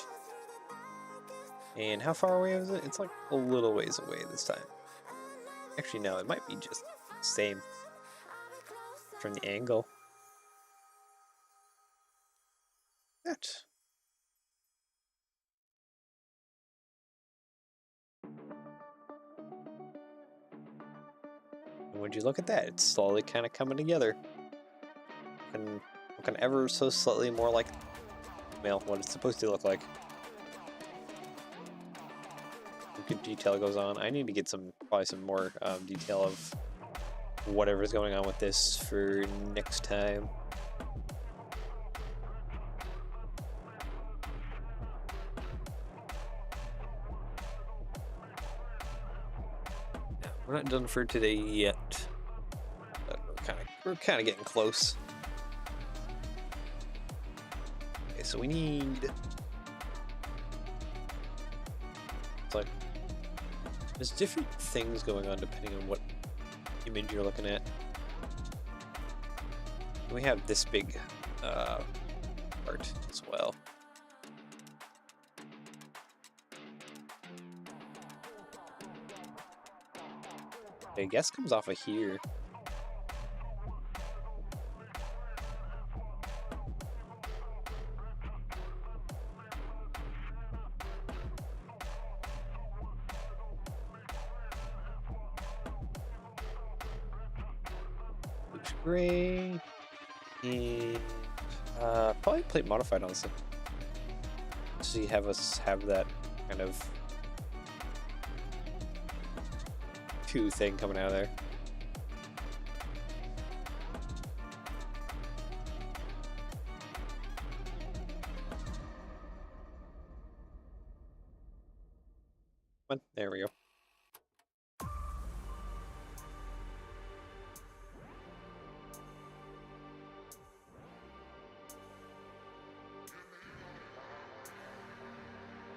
And how far away is it? It's like a little ways away this time. Actually, no, it might be just the same from the angle. That. And would you look at that? It's slowly kind of coming together. Looking ever so slightly more like, well, what it's supposed to look like. Good detail goes on. I need to get probably some more detail of whatever's going on with this for next time. We're not done for today yet, but we're kind of getting close. Okay, so we need. It's like there's different things going on depending on what image you're looking at. We have this big part as well. I guess comes off of here. Looks gray. And probably plate modified honestly. So you have us have that kind of thing coming out of there. Come on, there we go.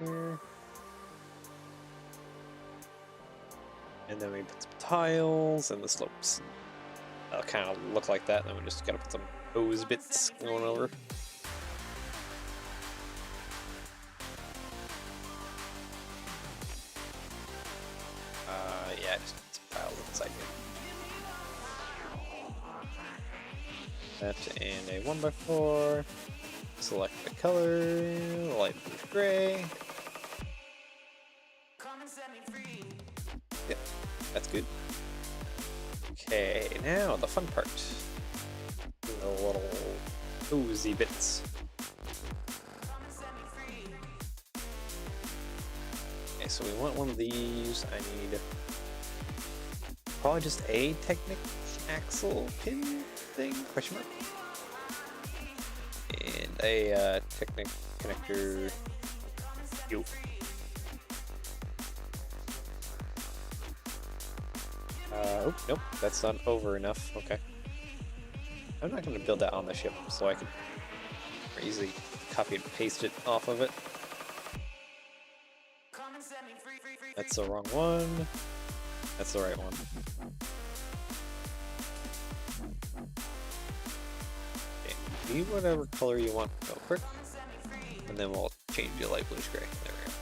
Here. And then we put some tiles and the slopes. That'll kind of look like that. And then we just gotta put some hose bits going over. Yeah, just put some tiles inside here. That and a 1x4. Select the color, light blue gray. Yep, that's good. Okay, now the fun part. The little oozy bits. Okay, so we want one of these. I need probably just a Technic axle pin thing, question mark. And a Technic connector. Oh, nope, that's not over enough. Okay. I'm not going to build that on the ship, so I can easily copy and paste it off of it. That's the wrong one. That's the right one. Okay, be whatever color you want real quick. And then we'll change to light bluish gray. There we go.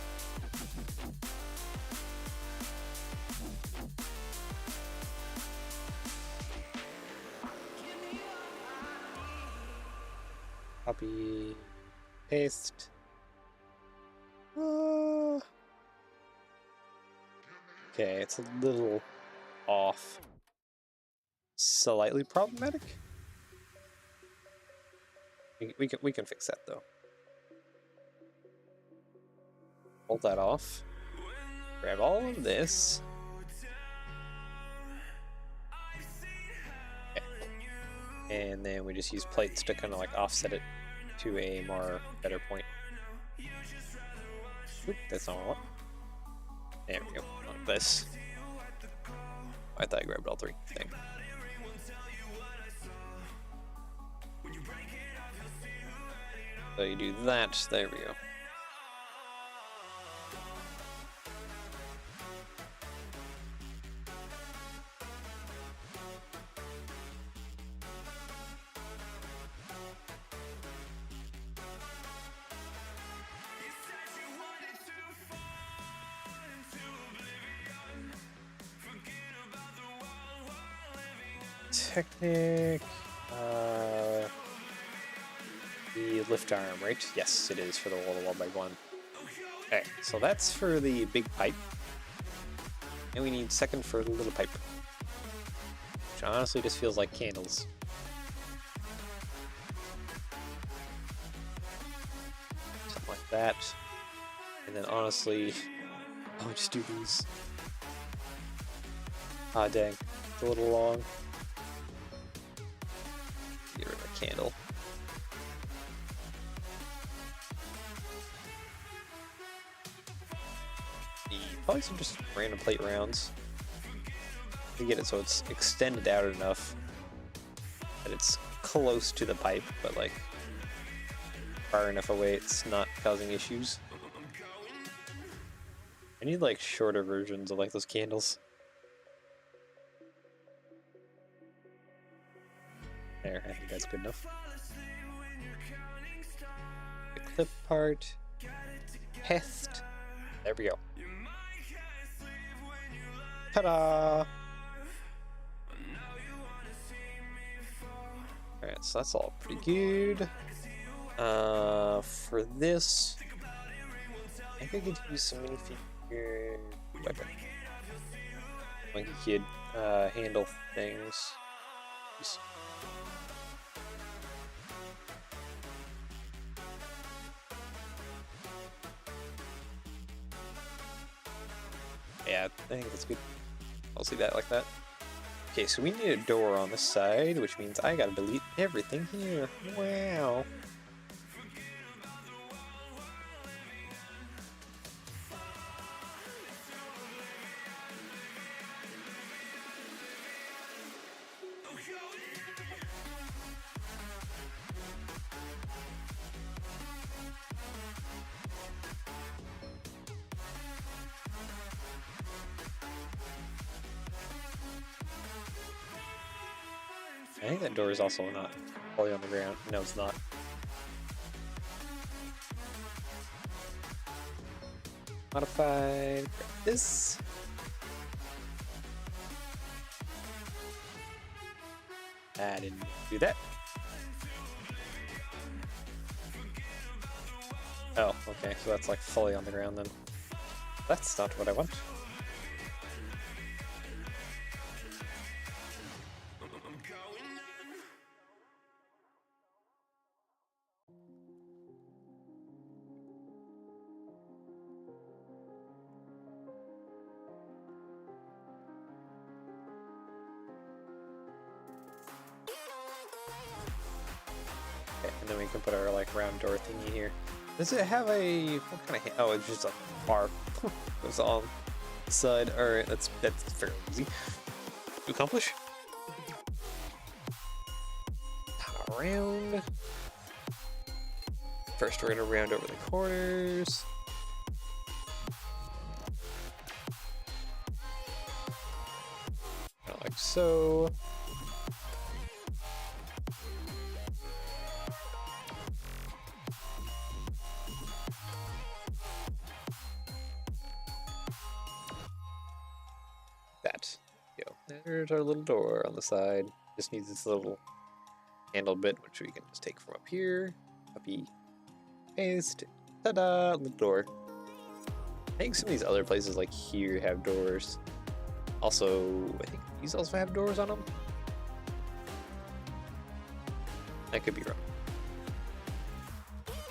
Copy, paste. Okay, it's a little off. Slightly problematic. We can fix that though. Hold that off. Grab all of this. Okay. And then we just use plates to kind of like offset it to a more better point. Oop, that's not what I want. There we go. Like this. I thought I grabbed all three. Dang. So you do that. There we go. Technic, the lift arm, right? Yes, it is for the wall-to-wall by one. Okay, so that's for the big pipe. And we need second for the little pipe. Which honestly just feels like candles. Something like that. And then honestly, I'll just do these. Ah, dang. It's a little long. Get rid of the candle. Probably some just random plate rounds to get it so it's extended out enough that it's close to the pipe, but like far enough away it's not causing issues. I need like shorter versions of like those candles. There, I think that's good enough. The clip part. Test. There we go. Ta-da! Alright, so that's all pretty good. For this, I think I could use some minifigure weapon. Like you could handle things. Yeah, I think that's good. I'll see that like that. Okay, so we need a door on the side, which means I gotta delete everything here. Wow. I think that door is also not fully on the ground. No, it's not. Modified. Grab this. I didn't do that. Oh, okay, so that's like fully on the ground then. That's not what I want. Okay, and then we can put our like round door thingy here. Does it have a what kind of? Oh, it's just a bar. It's on the side. All right, that's fairly easy. to accomplish. Around. First, we're gonna round over the corners. Kind of like so. That. Go. There's our little door on the side. Just needs this little handle bit, which we can just take from up here. Copy. Paste. Ta-da! Little door. I think some of these other places like here have doors. Also, I think these also have doors on them. I could be wrong.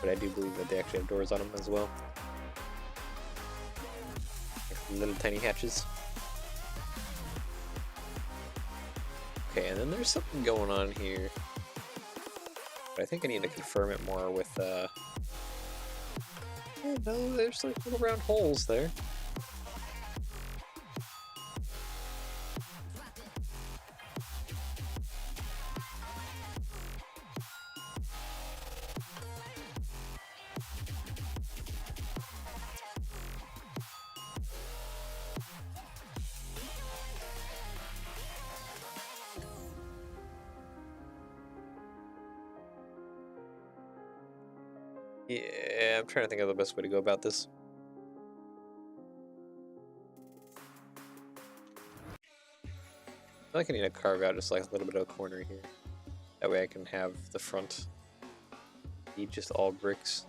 But I do believe that they actually have doors on them as well. Little tiny hatches. Okay, and then there's something going on here. But I think I need to confirm it more with, oh no, there's like little round holes there. Yeah, I'm trying to think of the best way to go about this. I feel like I need to carve out just like a little bit of a corner here. That way I can have the front be just all bricks.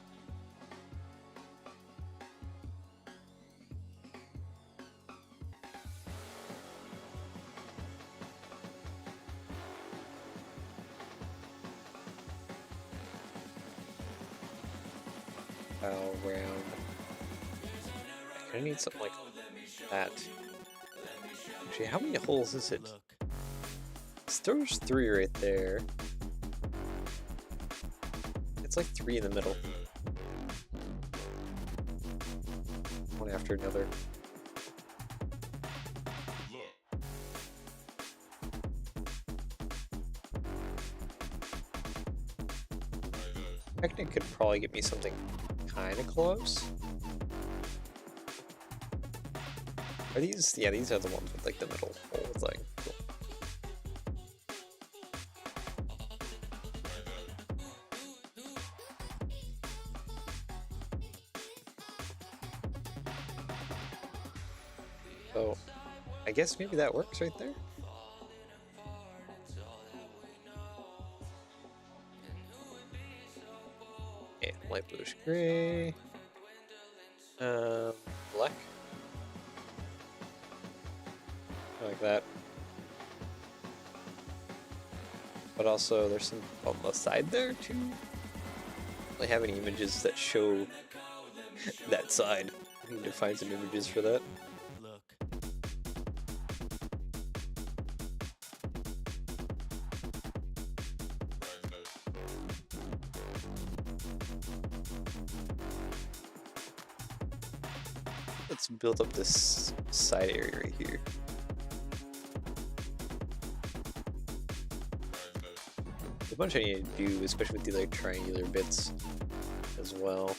Around. I kinda need something like that. Actually, how many holes is it? There's 3 right there. It's like 3 in the middle. One after another. I reckon it could probably get me something kind of close. Are these? Yeah, these are the ones with like the middle hole thing. Cool. So, I guess maybe that works right there. Yeah, light bluish gray. Black. Like that. But also there's some on the side there too. I don't have any images that show that side. I need to find some images for that. Let's build up this side area right here. There's a bunch I need to do, especially with the like triangular bits as well.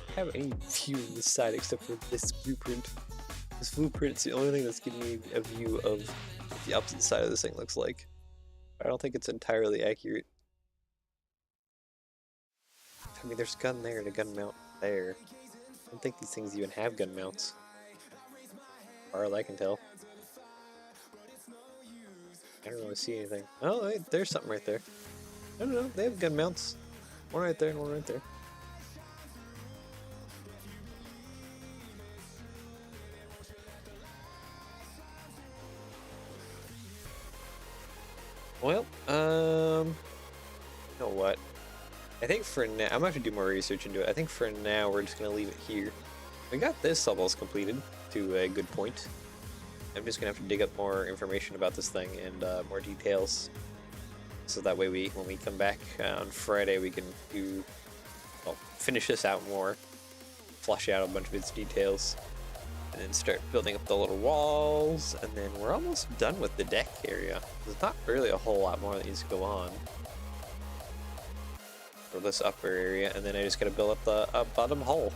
I have any view of this side except for this blueprint. This blueprint's the only thing that's giving me a view of what the opposite side of this thing looks like. I don't think it's entirely accurate. I mean, there's a gun there and a gun mount there. I don't think these things even have gun mounts. As far as I can tell. I don't really see anything. Oh, wait, there's something right there. I don't know, they have gun mounts. One right there and one right there. Well, you know what? I think for now, I'm gonna have to do more research into it. I think for now, we're just gonna leave it here. We got this almost completed to a good point. I'm just gonna have to dig up more information about this thing and more details. So that way when we come back on Friday, we can do well, finish this out more, flush out a bunch of its details, and then start building up the little walls, and then we're almost done with the deck area. There's not really a whole lot more that needs to go on for this upper area, and then I just gotta build up the bottom hull,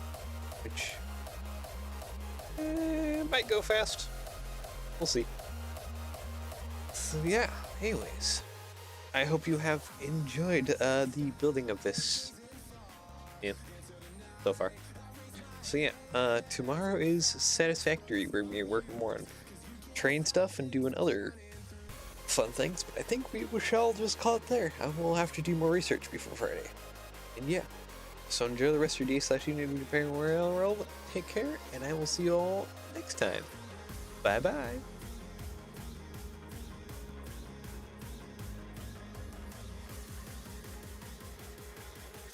which might go fast. We'll see. So yeah, anyways, I hope you have enjoyed the building of this. Yeah, so far. So yeah, tomorrow is Satisfactory. We're gonna be working more on train stuff and doing other fun things, but I think we shall just call it there. I will have to do more research before Friday. And yeah, so enjoy the rest of your day / evening preparing where I'll take care, and I will see you all next time. Bye bye.